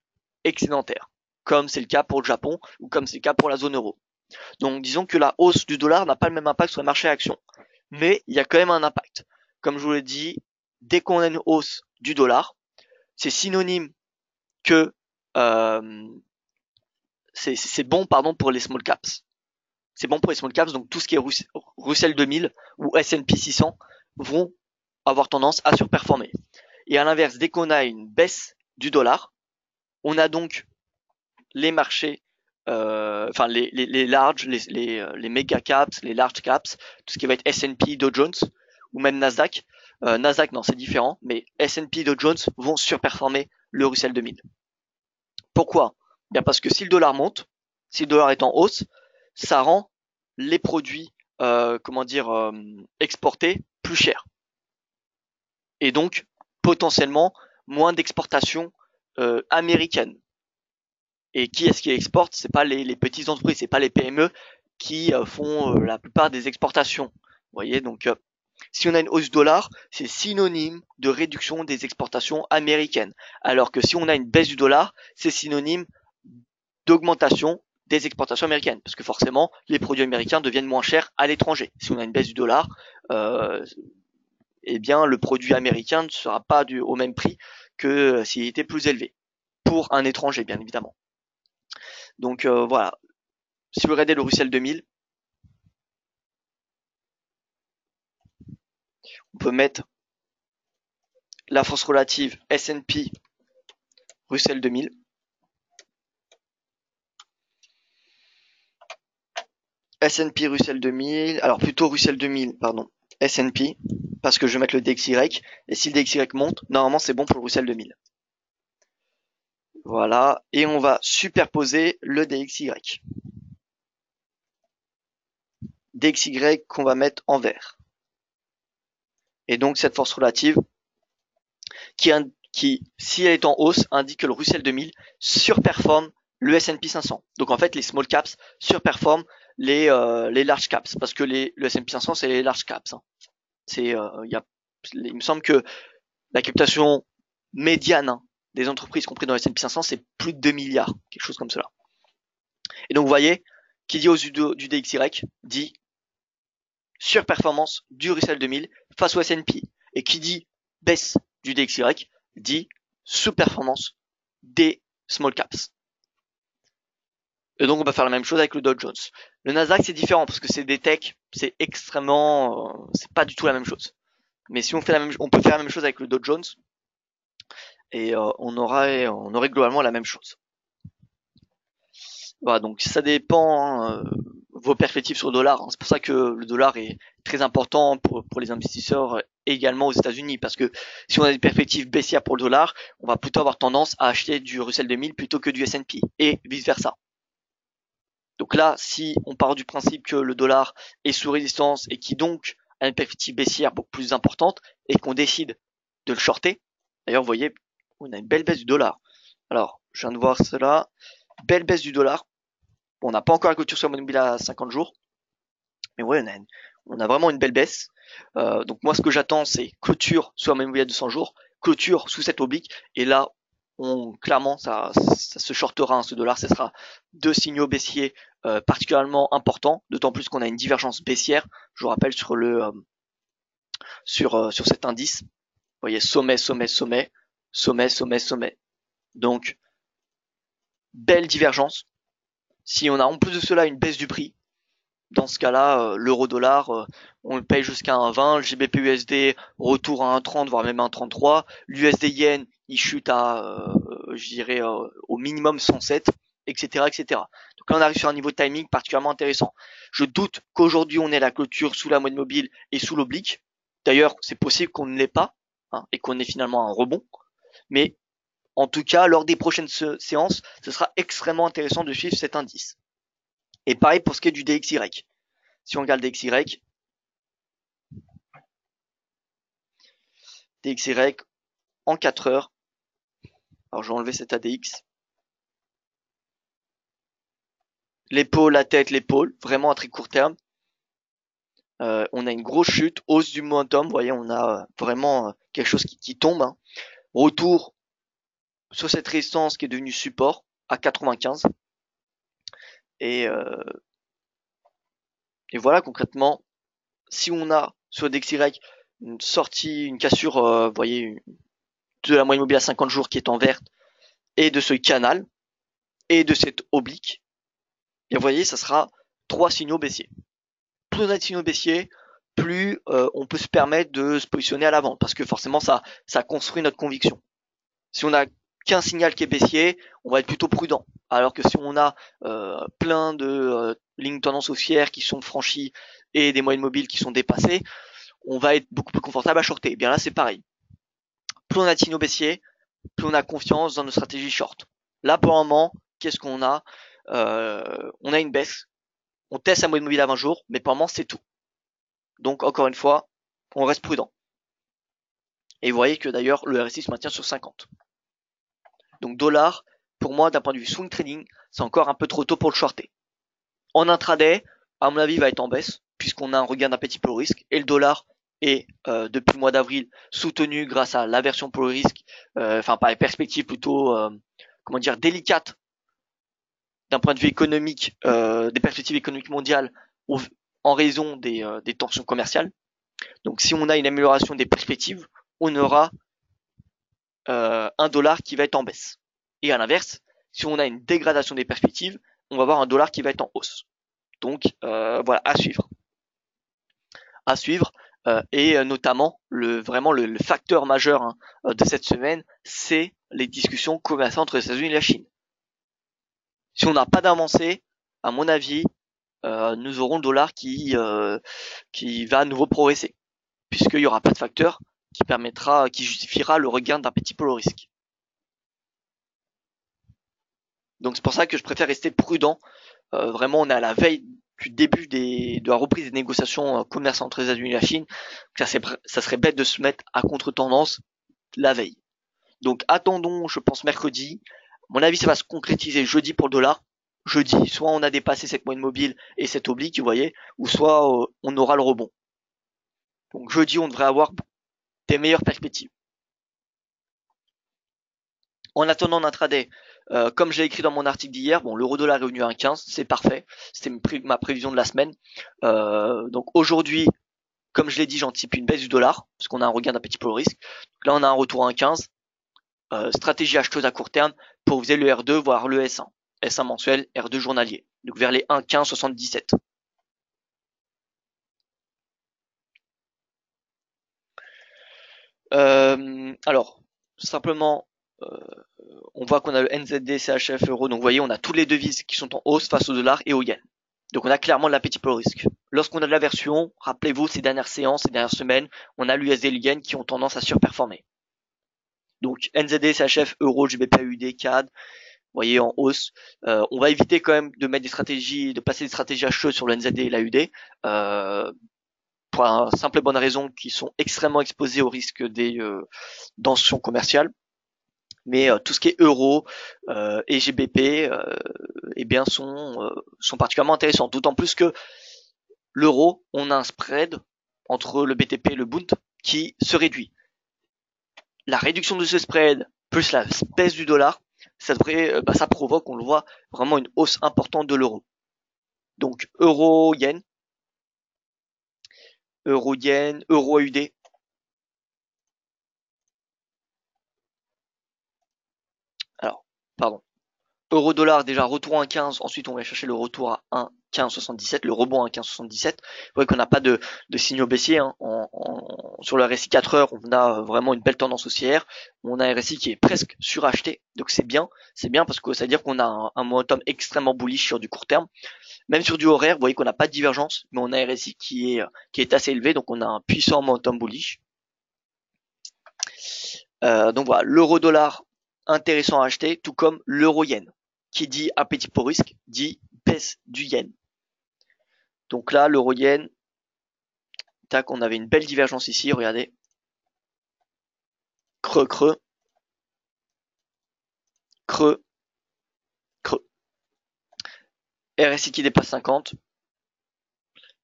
excédentaire, comme c'est le cas pour le Japon ou comme c'est le cas pour la zone euro. Donc disons que la hausse du dollar n'a pas le même impact sur les marchés actions, mais il y a quand même un impact. Comme je vous l'ai dit, dès qu'on a une hausse du dollar, c'est synonyme que c'est bon pour les small caps. C'est bon pour les small caps, donc tout ce qui est Russell 2000 ou S&P 600 vont avoir tendance à surperformer. Et à l'inverse, dès qu'on a une baisse du dollar, on a donc les marchés, les large, les méga caps, les large caps, tout ce qui va être S&P, Dow Jones ou même Nasdaq. Nasdaq, non, c'est différent, mais S&P, Dow Jones vont surperformer le Russell 2000. Pourquoi? Bien parce que si le dollar monte, si le dollar est en hausse, ça rend les produits exportés plus chers. Et donc, potentiellement, moins d'exportations américaines. Et qui est-ce qui exporte? C'est pas les petites entreprises, c'est pas les PME qui font la plupart des exportations. Vous voyez, donc si on a une hausse du dollar, c'est synonyme de réduction des exportations américaines. Alors que si on a une baisse du dollar, c'est synonyme d'augmentation des exportations américaines, parce que forcément, les produits américains deviennent moins chers à l'étranger. Si on a une baisse du dollar, eh bien, le produit américain ne sera pas au même prix que s'il était plus élevé, pour un étranger, bien évidemment. Donc voilà, si vous regardez le Russell 2000, on peut mettre la force relative S&P Russell 2000. S&P Russell 2000, alors plutôt Russell 2000, pardon, S&P, parce que je vais mettre le DXY, et si le DXY monte, normalement c'est bon pour le Russell 2000. Voilà, et on va superposer le DXY. DXY qu'on va mettre en vert. Et donc cette force relative, qui, si elle est en hausse, indique que le Russell 2000 surperforme le S&P 500. Donc en fait, les small caps surperforment les large caps, parce que le S&P 500 c'est les large caps. Hein. Il me semble que la captation médiane hein, des entreprises compris dans le S&P 500 c'est plus de 2 milliards, quelque chose comme cela. Et donc vous voyez, qui dit hausse du DXY dit surperformance du Russell 2000 face au S&P, et qui dit baisse du DXY dit sous-performance des small caps. Et donc on va faire la même chose avec le Dow Jones. Le Nasdaq c'est différent parce que c'est des techs, c'est extrêmement, c'est pas du tout la même chose. Mais si on peut faire la même chose avec le Dow Jones et on aurait globalement la même chose. Voilà, donc ça dépend hein, vos perspectives sur le dollar. Hein. C'est pour ça que le dollar est très important pour les investisseurs également aux États-Unis, parce que si on a des perspectives baissières pour le dollar, on va plutôt avoir tendance à acheter du Russell 2000 plutôt que du S&P et vice versa. Donc là, si on part du principe que le dollar est sous résistance et qui donc a une perspective baissière beaucoup plus importante et qu'on décide de le shorter, d'ailleurs vous voyez On a une belle baisse du dollar. Alors, je viens de voir cela. Belle baisse du dollar. Bon, on n'a pas encore la clôture sur la mobile à 50 jours. Mais ouais, on a vraiment une belle baisse. Donc moi, ce que j'attends, c'est clôture sur la mobile à 200 jours, clôture sous cette oblique. Et là, clairement, ça se shortera, hein, ce dollar. Ce sera deux signaux baissiers particulièrement importants. D'autant plus qu'on a une divergence baissière. Je vous rappelle sur cet indice. Vous voyez, sommet, sommet, sommet, sommet, sommet, sommet. Donc, belle divergence. Si on a en plus de cela une baisse du prix, dans ce cas-là, l'euro-dollar, on le paye jusqu'à 1,20, le GBP-USD retour à 1,30, voire même 1,33, l'USD-Yen, il chute à, je dirais, au minimum 107, etc., etc. Donc là, on arrive sur un niveau de timing particulièrement intéressant. Je doute qu'aujourd'hui, on ait la clôture sous la moyenne mobile et sous l'oblique. D'ailleurs, c'est possible qu'on ne l'ait pas, hein, et qu'on ait finalement un rebond. Mais en tout cas, lors des prochaines séances, ce sera extrêmement intéressant de suivre cet indice. Et pareil pour ce qui est du DXY. Si on regarde DXY, DXY en 4 heures. Alors je vais enlever cet ADX. L'épaule, la tête, l'épaule, vraiment à très court terme. On a une grosse chute, hausse du momentum. Vous voyez, on a vraiment quelque chose qui tombe. Hein. Retour sur cette résistance qui est devenue support à 95. Et voilà, concrètement, si on a sur DXY une sortie, une cassure, vous voyez, de la moyenne mobile à 50 jours qui est en verte, et de ce canal, et de cette oblique, et vous voyez, ça sera 3 signaux baissiers. Plus on a de signaux baissiers, plus on peut se permettre de se positionner à l'avant, parce que forcément ça construit notre conviction. Si on a qu'un signal qui est baissier, on va être plutôt prudent. Alors que si on a plein de lignes tendance haussières qui sont franchies et des moyennes mobiles qui sont dépassées, on va être beaucoup plus confortable à shorter. Et bien là, c'est pareil. Plus on a de signaux baissiers, plus on a confiance dans nos stratégies short. Là, pour le moment, qu'est-ce qu'on a On a une baisse. On teste la moyenne mobile à 20 jours, mais pour le moment, c'est tout. Donc, encore une fois, on reste prudent. Et vous voyez que d'ailleurs, le RSI se maintient sur 50. Donc, dollar, pour moi, d'un point de vue swing trading, c'est encore un peu trop tôt pour le shorter. En intraday, à mon avis, va être en baisse, puisqu'on a un regain d'appétit pour le risque, et le dollar est, depuis le mois d'avril, soutenu grâce à l'aversion pour le risque, enfin, par les perspectives plutôt, comment dire, délicates d'un point de vue économique, des perspectives économiques mondiales en raison des tensions commerciales. Donc si on a une amélioration des perspectives, on aura un dollar qui va être en baisse. Et à l'inverse, si on a une dégradation des perspectives, on va avoir un dollar qui va être en hausse. Donc voilà, à suivre. À suivre. Et notamment, vraiment le facteur majeur, hein, de cette semaine, c'est les discussions commerciales entre les États-Unis et la Chine. Si on n'a pas d'avancée, à mon avis, nous aurons le dollar qui va à nouveau progresser, puisqu'il n'y aura pas de facteur qui justifiera le regain d'appétit pour le risque. Donc c'est pour ça que je préfère rester prudent. Vraiment, on est à la veille du début de la reprise des négociations commerciales entre les États-Unis et la Chine. Ça serait bête de se mettre à contre-tendance la veille. Donc attendons, je pense, mercredi. À mon avis, ça va se concrétiser jeudi pour le dollar. Jeudi, soit on a dépassé cette moyenne mobile et cette oblique, vous voyez, ou soit on aura le rebond. Donc jeudi, on devrait avoir des meilleures perspectives. En attendant l'intraday, comme j'ai écrit dans mon article d'hier, bon, l'euro-dollar est revenu à 1,15, c'est parfait. C'était ma prévision de la semaine. Donc aujourd'hui, comme je l'ai dit, j'anticipe une baisse du dollar, parce qu'on a un regain d'appétit pour le risque. Donc là, on a un retour à 1,15. Stratégie acheteuse à court terme pour viser le R2, voire le S1. S1 mensuel, R2 journalier. Donc vers les 1,1577. Alors, simplement, on voit qu'on a le NZD, CHF, euro. Donc vous voyez, on a toutes les devises qui sont en hausse face au dollar et au yen. Donc on a clairement de l'appétit pour le risque. Lorsqu'on a de l'aversion, rappelez-vous ces dernières séances, ces dernières semaines, on a l'USD et le yen qui ont tendance à surperformer. Donc NZD, CHF, euro, GBP, AUD, CAD, vous voyez, en hausse. On va éviter quand même de mettre des stratégies, de placer des stratégies acheteuses sur le NZD et l'AUD, pour la simple et bonne raison qu'ils sont extrêmement exposés au risque des tensions commerciales. Mais tout ce qui est euro et GBP, eh bien sont particulièrement intéressants. D'autant plus que l'euro, on a un spread entre le BTP et le Bund qui se réduit. La réduction de ce spread plus la baisse du dollar, ça provoque, on le voit, vraiment une hausse importante de l'euro. Donc euro-yen, euro-yen, euro-AUD. Alors, pardon. Euro-dollar, déjà retour à 1,15, ensuite on va chercher le retour à 1,1577, le rebond à 1,1577. Vous voyez qu'on n'a pas de signaux baissiers. Hein. Sur le RSI 4 heures, on a vraiment une belle tendance haussière. On a un RSI qui est presque suracheté, donc c'est bien parce que ça veut dire qu'on a un momentum extrêmement bullish sur du court terme. Même sur du horaire, vous voyez qu'on n'a pas de divergence, mais on a un RSI qui est assez élevé, donc on a un puissant momentum bullish. Donc voilà, l'euro-dollar intéressant à acheter, tout comme l'euro-yen. Qui dit appétit pour risque, dit baisse du yen. Donc là, l'euro-yen, tac, on avait une belle divergence ici, regardez. Creux, creux, creux, creux. RSI qui dépasse 50.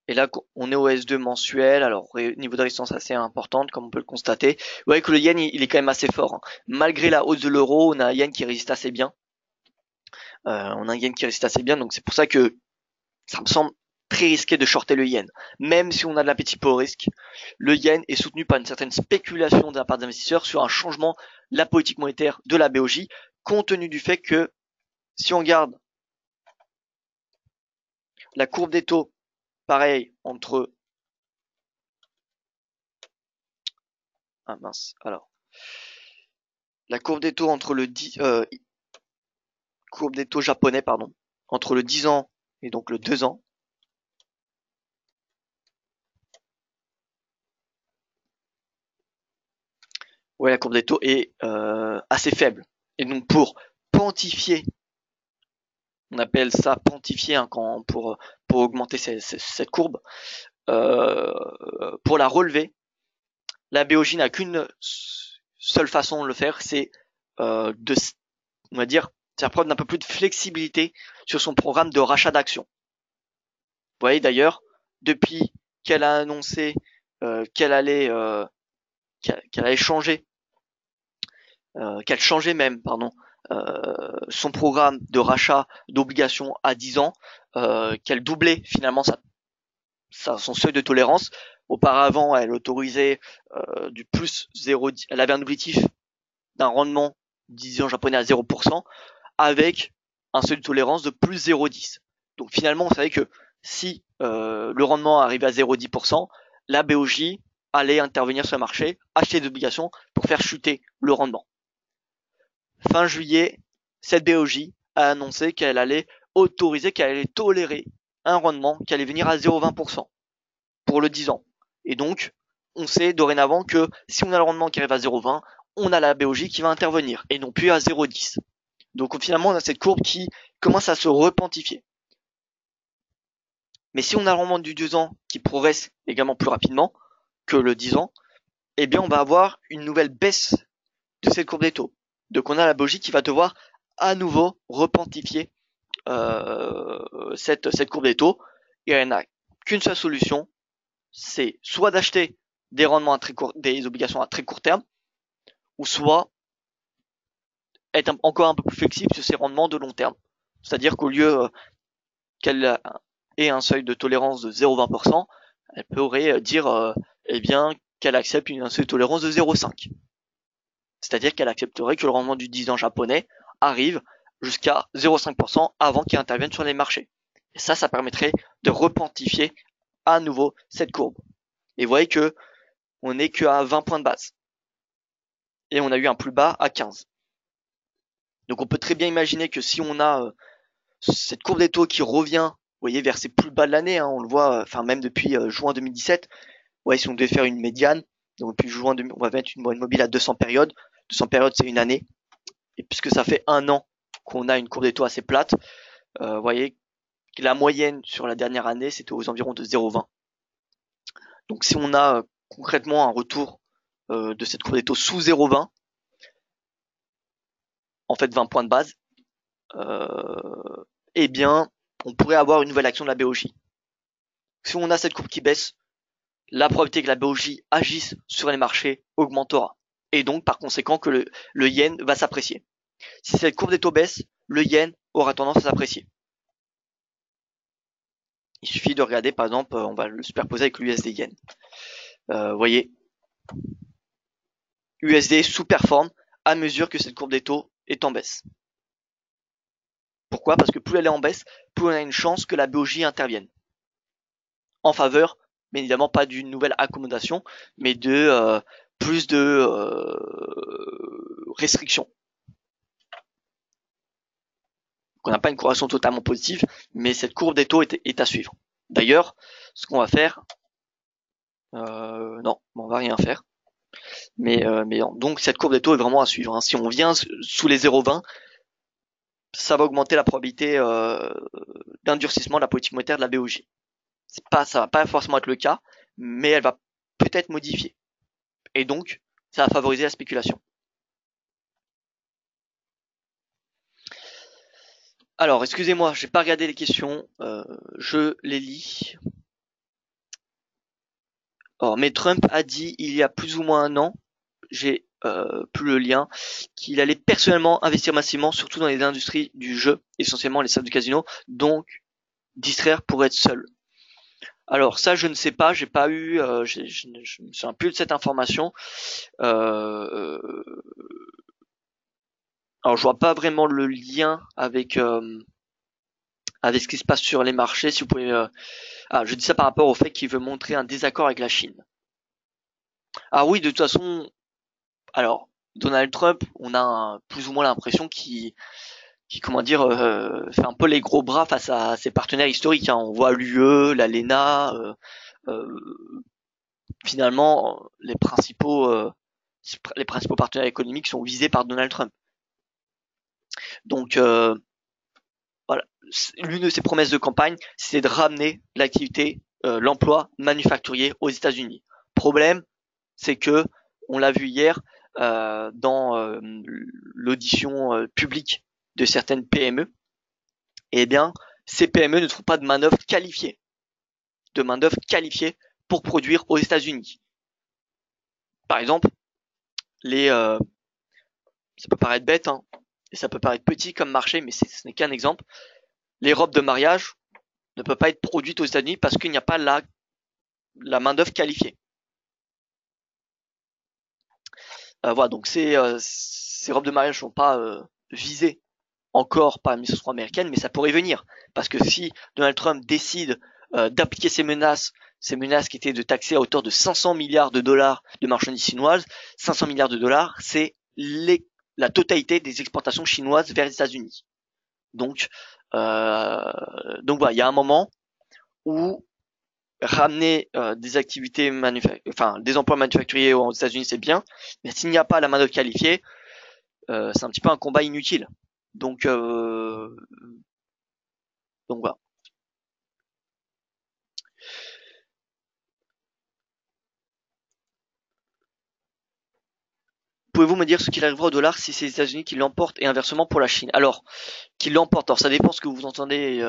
Et là, on est au S2 mensuel, alors niveau de résistance assez importante, comme on peut le constater. Vous voyez que le yen, il est quand même assez fort. Hein. Malgré la hausse de l'euro, on a un yen qui résiste assez bien. Donc c'est pour ça que ça me semble très risqué de shorter le yen. Même si on a de l'appétit pour le risque, le yen est soutenu par une certaine spéculation de la part des investisseurs sur un changement de la politique monétaire de la BOJ, compte tenu du fait que si on garde la courbe des taux, pareil, entre... Ah mince, alors... La courbe des taux entre le 10... courbe des taux japonais, pardon, entre le 10 ans et donc le 2 ans, ouais, la courbe des taux est assez faible. Et donc pour quantifier, on appelle ça quantifier hein, pour augmenter cette courbe, pour la relever, la BOJ n'a qu'une seule façon de le faire, c'est on va dire, faire preuve d'un peu plus de flexibilité sur son programme de rachat d'actions. Vous voyez d'ailleurs, depuis qu'elle a annoncé qu'elle allait changer, qu'elle changeait même, pardon, son programme de rachat d'obligations à 10 ans, qu'elle doublait finalement son seuil de tolérance. Auparavant, elle autorisait du plus 0, elle avait un objectif d'un rendement 10 ans japonais à 0%, avec un seuil de tolérance de plus 0,10. Donc finalement, on savait que si le rendement arrivait à 0,10%, la BOJ allait intervenir sur le marché, acheter des obligations pour faire chuter le rendement. Fin juillet, cette BOJ a annoncé qu'elle allait autoriser, qu'elle allait tolérer un rendement qui allait venir à 0,20% pour le 10 ans. Et donc, on sait dorénavant que si on a le rendement qui arrive à 0,20, on a la BOJ qui va intervenir et non plus à 0,10. Donc finalement, on a cette courbe qui commence à se repentifier. Mais si on a le rendement du 2 ans qui progresse également plus rapidement que le 10 ans, eh bien on va avoir une nouvelle baisse de cette courbe des taux. Donc on a la BOJ qui va devoir à nouveau repentifier cette courbe des taux. Et elle n'a qu'une seule solution, c'est soit d'acheter des rendements des obligations à très court terme, ou soit être encore un peu plus flexible sur ces rendements de long terme. C'est-à-dire qu'au lieu qu'elle ait un seuil de tolérance de 0,20%, elle pourrait dire eh bien qu'elle accepte un seuil de tolérance de 0,5. C'est-à-dire qu'elle accepterait que le rendement du 10 ans japonais arrive jusqu'à 0,5% avant qu'il intervienne sur les marchés. Et ça permettrait de repentifier à nouveau cette courbe. Et vous voyez que on n'est qu'à 20 points de base. Et on a eu un plus bas à 15. Donc on peut très bien imaginer que si on a cette courbe des taux qui revient, vous voyez, vers ses plus bas de l'année, hein, on le voit, enfin même depuis juin 2017, ouais, si on devait faire une médiane, donc depuis juin, on va mettre une moyenne mobile à 200 périodes. 200 périodes, c'est une année. Et puisque ça fait un an qu'on a une courbe des taux assez plate, vous voyez que la moyenne sur la dernière année, c'était aux environs de 0,20. Donc si on a concrètement un retour de cette courbe des taux sous 0,20, en fait 20 points de base, eh bien, on pourrait avoir une nouvelle action de la BOJ. Si on a cette courbe qui baisse, la probabilité que la BOJ agisse sur les marchés augmentera. Et donc, par conséquent, que le yen va s'apprécier. Si cette courbe des taux baisse, le yen aura tendance à s'apprécier. Il suffit de regarder, par exemple, on va le superposer avec l'USD yen. Vous voyez, USD sous-performe à mesure que cette courbe des taux est en baisse. Pourquoi? Parce que plus elle est en baisse, plus on a une chance que la BOJ intervienne. En faveur, mais évidemment pas d'une nouvelle accommodation, mais de plus de restrictions. On n'a pas une corrélation totalement positive, mais cette courbe des taux est à suivre. D'ailleurs, ce qu'on va faire, non, on va rien faire. Mais non. Donc cette courbe des taux est vraiment à suivre. Si on vient sous les 0,20, ça va augmenter la probabilité d'endurcissement de la politique monétaire de la BOJ. Ça va pas forcément être le cas, mais elle va peut-être modifier. Et donc, ça va favoriser la spéculation. Alors, excusez-moi, j'ai pas regardé les questions, je les lis. Alors, mais Trump a dit il y a plus ou moins un an, j'ai plus le lien, qu'il allait personnellement investir massivement, surtout dans les industries du jeu, essentiellement les salles de casino, donc distraire pour être seul. Alors ça, je ne sais pas, j'ai pas eu, je me souviens plus de cette information. Alors je vois pas vraiment le lien avec ce qui se passe sur les marchés. Si vous pouvez, je dis ça par rapport au fait qu'il veut montrer un désaccord avec la Chine. Ah oui, de toute façon, alors Donald Trump, on a plus ou moins l'impression qu'il comment dire, fait un peu les gros bras face à ses partenaires historiques. On voit l'UE, la l'ENA, finalement les principaux partenaires économiques sont visés par Donald Trump. Donc voilà, l'une de ses promesses de campagne, c'est de ramener l'activité, l'emploi manufacturier aux États-Unis. Problème, c'est que on l'a vu hier dans l'audition publique de certaines PME. Eh bien, ces PME ne trouvent pas de main-d'œuvre qualifiée, pour produire aux États-Unis. Par exemple, ça peut paraître bête, et ça peut paraître petit comme marché, mais ce n'est qu'un exemple. Les robes de mariage ne peuvent pas être produites aux États-Unis parce qu'il n'y a pas la main-d'œuvre qualifiée. Voilà, donc ces robes de mariage ne sont pas visées encore par l'administration américaine, mais ça pourrait venir. Parce que si Donald Trump décide d'appliquer ces menaces qui étaient de taxer à hauteur de 500 milliards de dollars de marchandises chinoises, 500 milliards de dollars, c'est la totalité des exportations chinoises vers les États-Unis. Donc voilà, il y a un moment où ramener des activités des emplois manufacturiers aux États-Unis, c'est bien, mais s'il n'y a pas la main-d'œuvre qualifiée, c'est un petit peu un combat inutile. Donc voilà. Pouvez-vous me dire ce qu'il arrivera au dollar si c'est les États-Unis qui l'emportent et inversement pour la Chine? Alors, qui l'emportent, alors ça dépend ce que vous entendez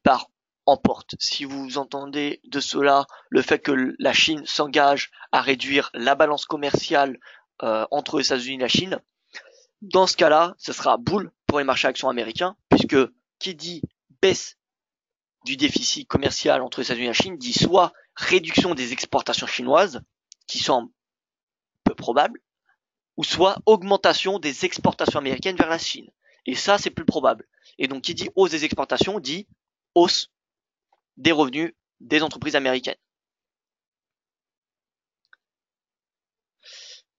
par emporte. Si vous entendez de cela le fait que la Chine s'engage à réduire la balance commerciale entre les États-Unis et la Chine, dans ce cas-là, ce sera boule pour les marchés actions américains, puisque qui dit baisse du déficit commercial entre les États-Unis et la Chine dit soit réduction des exportations chinoises, qui semble peu probable, ou soit augmentation des exportations américaines vers la Chine. Et ça, c'est plus probable. Et donc, qui dit hausse des exportations dit hausse des revenus des entreprises américaines.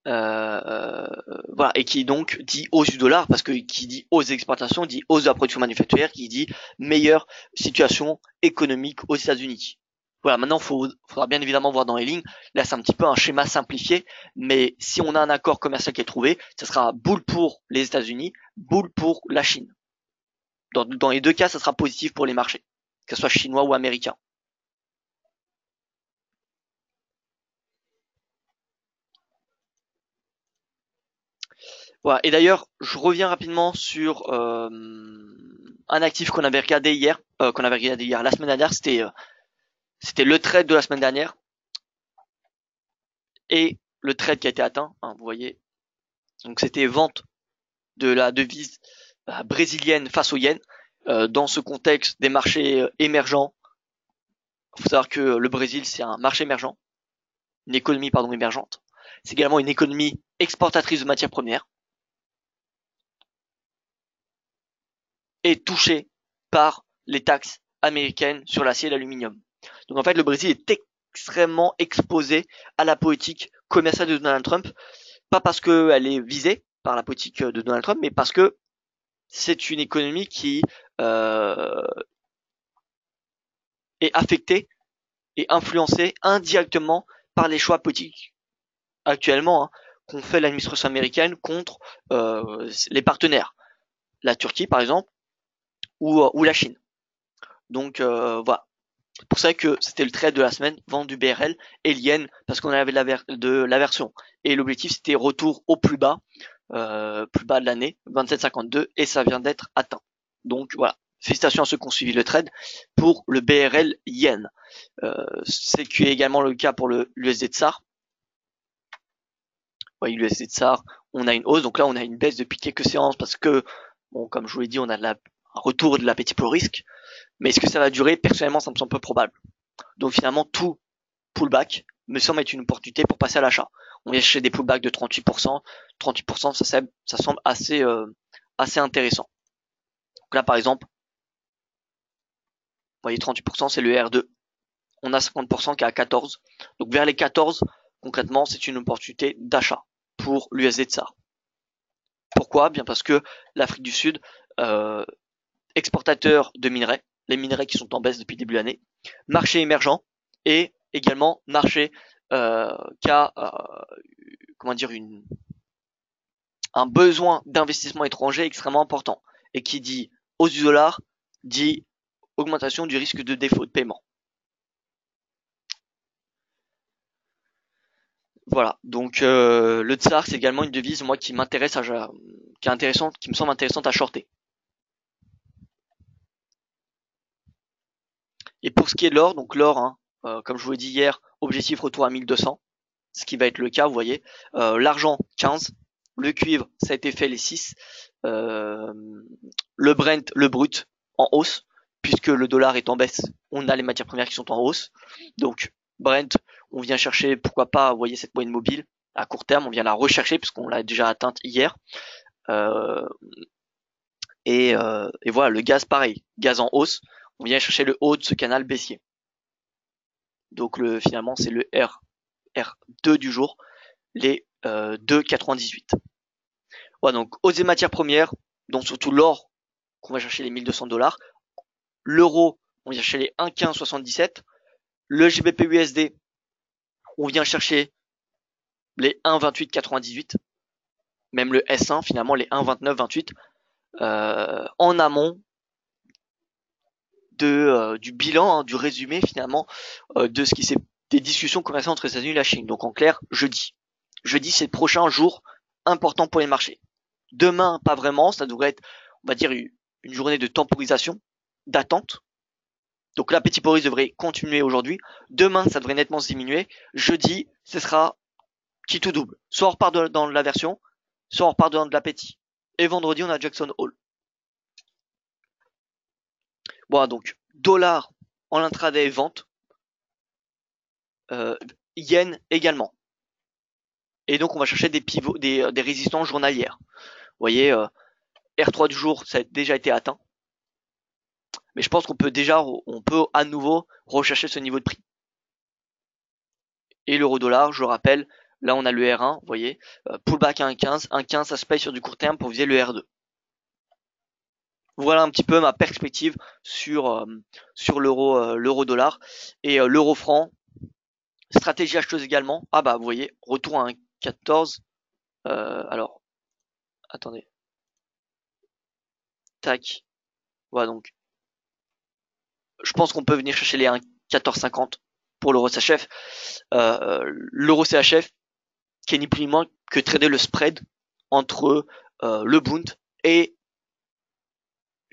Voilà, et qui donc dit hausse du dollar, parce que qui dit hausse des exportations dit hausse de la production manufacturière, qui dit meilleure situation économique aux États-Unis. Voilà, maintenant faudra bien évidemment voir dans les lignes. Là, c'est un petit peu un schéma simplifié, mais si on a un accord commercial qui est trouvé, ça sera boule pour les États-Unis, boule pour la Chine. Dans les deux cas, ça sera positif pour les marchés, que ce soit chinois ou américain. Voilà. Et d'ailleurs, je reviens rapidement sur un actif qu'on avait regardé hier, la semaine dernière, c'était le trade de la semaine dernière et le trade qui a été atteint, hein, vous voyez. Donc c'était vente de la devise brésilienne face au yen. Dans ce contexte des marchés émergents, il faut savoir que le Brésil c'est un marché émergent, une économie pardon émergente. C'est également une économie exportatrice de matières premières et touchée par les taxes américaines sur l'acier et l'aluminium. Donc en fait le Brésil est extrêmement exposé à la politique commerciale de Donald Trump, pas parce qu'elle est visée par la politique de Donald Trump, mais parce que c'est une économie qui euh, est affectée et influencée indirectement par les choix politiques actuellement qu'ont fait l'administration américaine contre les partenaires, la Turquie par exemple ou la Chine. Donc voilà. C'est pour ça que c'était le trade de la semaine, vente du BRL et l'yen, parce qu'on avait de l'aversion. Et l'objectif c'était retour au plus bas de l'année, 27,52, et ça vient d'être atteint. Donc voilà, félicitations à ceux qui ont suivi le trade pour le BRL yen. C'est qui est également le cas pour l'USD Tsar. Oui, l'USD Tsar, on a une hausse, donc là on a une baisse depuis quelques séances parce que, bon, comme je vous l'ai dit, on a un retour de l'appétit pour le risque. Mais est-ce que ça va durer? Personnellement, ça me semble peu probable. Donc finalement, tout pullback me semble être une opportunité pour passer à l'achat. On vient chercher des pullbacks de 38%. 38%, ça semble assez intéressant. Donc là, par exemple, vous voyez, 38%, c'est le R2. On a 50% qui est à 14. Donc vers les 14, concrètement, c'est une opportunité d'achat pour l'USD Tsar. Pourquoi? Bien parce que l'Afrique du Sud, exportateur de minerais, les minerais qui sont en baisse depuis le début de l'année, marché émergent et également marché qui a un besoin d'investissement étranger extrêmement important et qui dit hausse du dollar dit augmentation du risque de défaut de paiement. Voilà, donc le tsar c'est également une devise moi qui m'intéresse qui est intéressante, qui me semble intéressante à shorter. Et pour ce qui est de l'or, donc l'or, comme je vous l'ai dit hier, objectif retour à 1200, ce qui va être le cas, vous voyez. L'argent 15, le cuivre ça a été fait les 6, le Brent, le brut en hausse, puisque le dollar est en baisse, on a les matières premières qui sont en hausse. Donc Brent, on vient chercher, pourquoi pas, vous voyez cette moyenne mobile à court terme, on vient la rechercher puisqu'on l'a déjà atteinte hier. Et voilà, le gaz pareil, gaz en hausse, on vient chercher le haut de ce canal baissier. Donc finalement c'est le R2 du jour, les 2,98. Voilà, donc hausse des matières premières, donc surtout l'or qu'on va chercher les 1200 $, l'euro on vient chercher les 1,1577, le GBP USD on vient chercher les 1,2898, même le S1 finalement les 1,2928 en amont du bilan, du résumé finalement de ce qui s'est des discussions commerciales entre les États-Unis et la Chine. Donc en clair, jeudi. Jeudi, c'est le prochain jour important pour les marchés. Demain, pas vraiment, ça devrait être, on va dire, une journée de temporisation, d'attente. Donc l'appétit pour le risque devrait continuer aujourd'hui. Demain, ça devrait nettement se diminuer. Jeudi, ce sera qui tout double. Soit on repart dans l'aversion, soit on repart dans de l'appétit. Et vendredi, on a Jackson Hole. Voilà, donc dollar en intraday vente, yen également. Et donc on va chercher des pivots, des résistances journalières. Vous voyez, R3 du jour, ça a déjà été atteint. Mais je pense qu'on peut à nouveau rechercher ce niveau de prix. Et l'euro dollar, je rappelle, là on a le R1, vous voyez, pullback à 1,15, 1,15 ça se paye sur du court terme pour viser le R2. Voilà un petit peu ma perspective sur l'euro dollar et l'euro franc. Stratégie acheteuse également. Ah bah vous voyez, retour à 1,14. Alors, attendez. Tac. Voilà donc. Je pense qu'on peut venir chercher les 1,1450 pour l'euro CHF. L'euro CHF, qui est ni plus ni moins que trader le spread entre le Bund et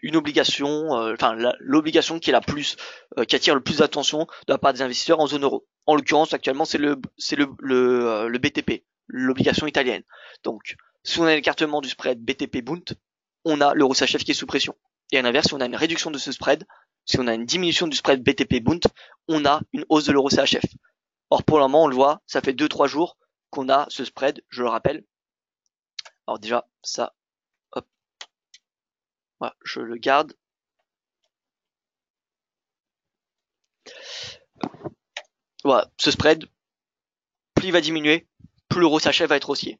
une obligation, l'obligation qui est qui attire le plus d'attention de la part des investisseurs en zone euro. En l'occurrence, actuellement, c'est le BTP, l'obligation italienne. Donc, si on a l'écartement du spread BTP-Bund, on a l'euro CHF qui est sous pression. Et à l'inverse, si on a une réduction de ce spread, si on a une diminution du spread BTP-Bund, on a une hausse de l'euro CHF. Or, pour le moment, on le voit, ça fait 2-3 jours qu'on a ce spread, je le rappelle. Alors déjà, ça, hop, voilà, je le garde. Voilà, ce spread, plus il va diminuer, plus l'euro CHF va être haussier.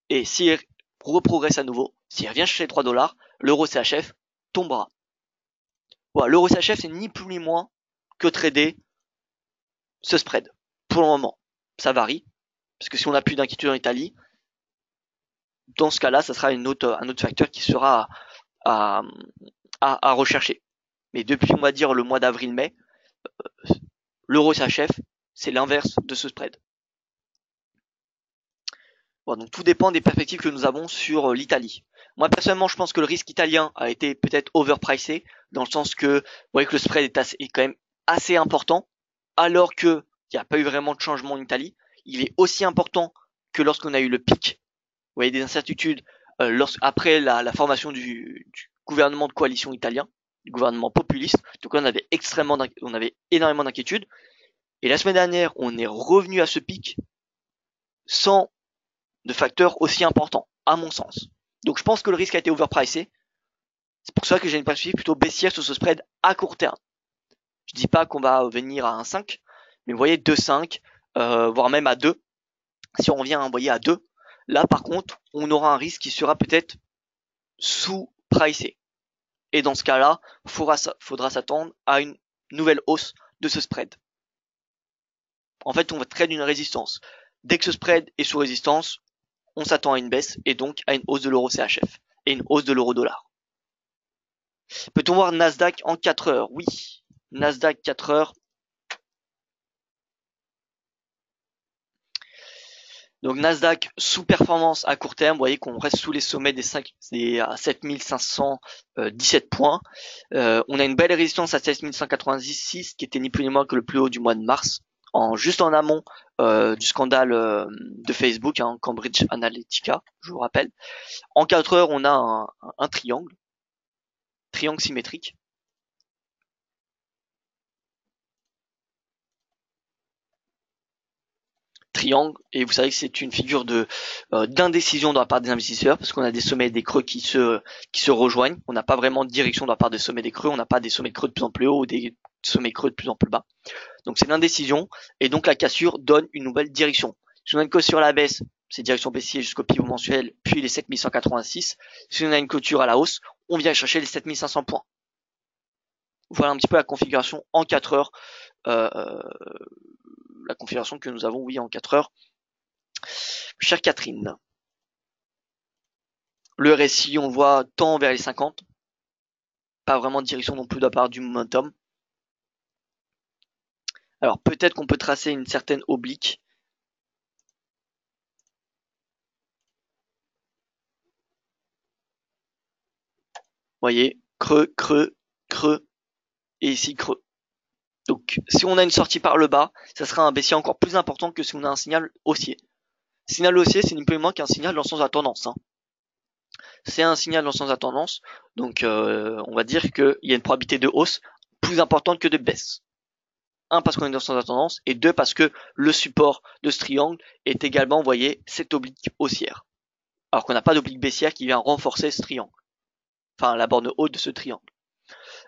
Et s'il reprogresse à nouveau, s'il revient chercher 3 $, l'euro CHF tombera. Voilà, l'euro CHF, c'est ni plus ni moins que trader ce spread. Pour le moment, ça varie, parce que si on n'a plus d'inquiétude en Italie, dans ce cas-là, ça sera un autre facteur qui sera à rechercher. Mais depuis, on va dire, le mois d'avril-mai, l'euro CHF, c'est l'inverse de ce spread. Bon, donc tout dépend des perspectives que nous avons sur l'Italie. Moi personnellement, je pense que le risque italien a été peut-être overpricé, dans le sens que vous voyez que le spread est quand même assez important, alors que il n'y a pas eu vraiment de changement en Italie. Il est aussi important que lorsqu'on a eu le pic. Vous voyez des incertitudes après la formation du gouvernement de coalition italien, du gouvernement populiste. Donc là, on avait énormément d'inquiétudes. Et la semaine dernière, on est revenu à ce pic sans de facteurs aussi importants, à mon sens. Donc je pense que le risque a été overpricé. C'est pour ça que j'ai une perspective plutôt baissière sur ce spread à court terme. Je dis pas qu'on va venir à 1,5, mais vous voyez 2,5, voire même à 2. Si on revient, vous voyez, à 2, là par contre, on aura un risque qui sera peut-être sous-pricé. Et dans ce cas-là, faudra s'attendre à une nouvelle hausse de ce spread. En fait, on va trade une résistance. Dès que ce spread est sous résistance, on s'attend à une baisse et donc à une hausse de l'euro CHF et une hausse de l'euro dollar. Peut-on voir Nasdaq en 4 heures? Oui, Nasdaq 4 heures. Donc Nasdaq sous-performance à court terme, vous voyez qu'on reste sous les sommets des 7517 points. On a une belle résistance à 7186 qui était ni plus ni moins que le plus haut du mois de mars, juste en amont du scandale de Facebook, Cambridge Analytica, je vous rappelle. En 4 heures, on a un triangle symétrique. Triangle, et vous savez que c'est une figure d'indécision de la part des investisseurs, parce qu'on a des sommets et des creux qui se rejoignent. On n'a pas vraiment de direction de la part des sommets et des creux, on n'a pas des sommets de creux de plus en plus haut ou des sommets creux de plus en plus bas. Donc c'est l'indécision, et donc la cassure donne une nouvelle direction. Si on a une clôture à la baisse, c'est direction baissière jusqu'au pivot mensuel, puis les 7186. Si on a une clôture à la hausse, on vient chercher les 7500 points. Voilà un petit peu la configuration en 4 heures, la configuration que nous avons, oui, en 4 heures. Chère Catherine, le RSI, on voit tend vers les 50. Pas vraiment de direction non plus de la part du momentum. Alors peut-être qu'on peut tracer une certaine oblique. Vous voyez, creux, creux, creux, et ici creux. Donc si on a une sortie par le bas, ça sera un baissier encore plus important que si on a un signal haussier. Signal haussier, c'est ni plus ni moins qu'un signal dans le sens de la tendance. C'est un signal dans le sens de la tendance, donc on va dire qu'il y a une probabilité de hausse plus importante que de baisse. 1 parce qu'on est dans le sens de la tendance, et 2 parce que le support de ce triangle est également, vous voyez, cette oblique haussière. Alors qu'on n'a pas d'oblique baissière qui vient renforcer ce triangle. Enfin, la borne haute de ce triangle.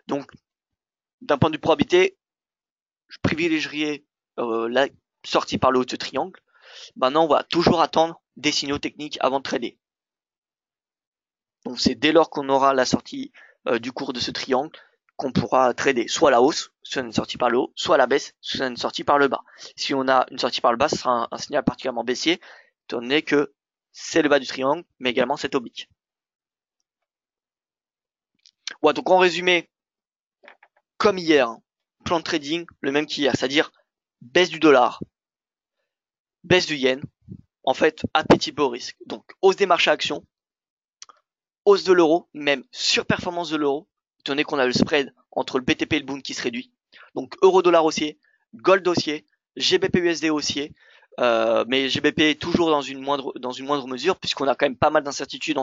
Donc, d'un point de vue probabilité, je privilégierais la sortie par le haut de ce triangle. Maintenant, on va toujours attendre des signaux techniques avant de trader. Donc c'est dès lors qu'on aura la sortie du cours de ce triangle qu'on pourra trader soit la hausse, soit une sortie par le haut, soit la baisse, soit une sortie par le bas. Si on a une sortie par le bas, ce sera un signal particulièrement baissier, étant donné que c'est le bas du triangle, mais également cette oblique. Ouais, donc en résumé, comme hier, plan de trading, le même qu'hier, c'est-à-dire baisse du dollar, baisse du yen. en fait à petit peu haut risque. Donc hausse des marchés actions, hausse de l'euro, même surperformance de l'euro, étant donné qu'on a le spread entre le BTP et le Bund qui se réduit. Donc euro-dollar haussier, gold haussier, GBP-USD haussier, mais GBP toujours dans une moindre mesure puisqu'on a quand même pas mal d'incertitudes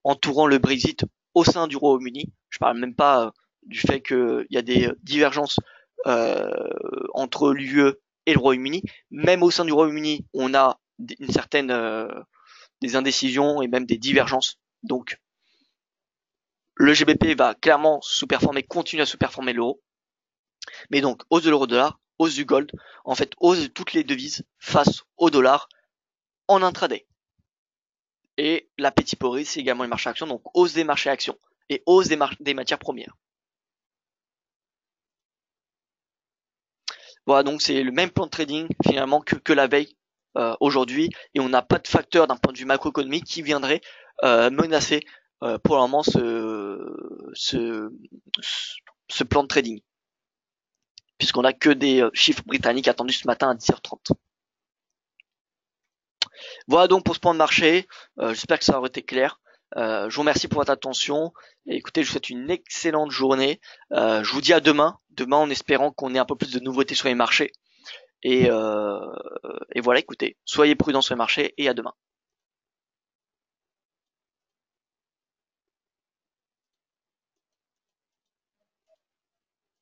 entourant le Brexit au sein du Royaume-Uni. Je parle même pas du fait qu'il y a des divergences entre l'UE et le Royaume-Uni. Même au sein du Royaume-Uni, on a une certaine des indécisions et même des divergences. Donc le GBP va clairement sous-performer, continuer à sous-performer l'euro. Mais donc hausse de l'euro-dollar, hausse du gold, en fait hausse de toutes les devises face au dollar en intraday. Et l'appétit pour risque, c'est également les marchés actions, donc hausse des marchés actions et hausse des matières premières. Voilà, donc c'est le même plan de trading finalement que la veille aujourd'hui, et on n'a pas de facteur d'un point de vue macroéconomique qui viendrait menacer pour le moment ce plan de trading, puisqu'on a que des chiffres britanniques attendus ce matin à 10h30. Voilà donc pour ce plan de marché. J'espère que ça aura été clair. Je vous remercie pour votre attention. Et écoutez, je vous souhaite une excellente journée. Je vous dis à demain. Demain en espérant qu'on ait un peu plus de nouveautés sur les marchés. Et voilà, écoutez, soyez prudents sur les marchés et à demain.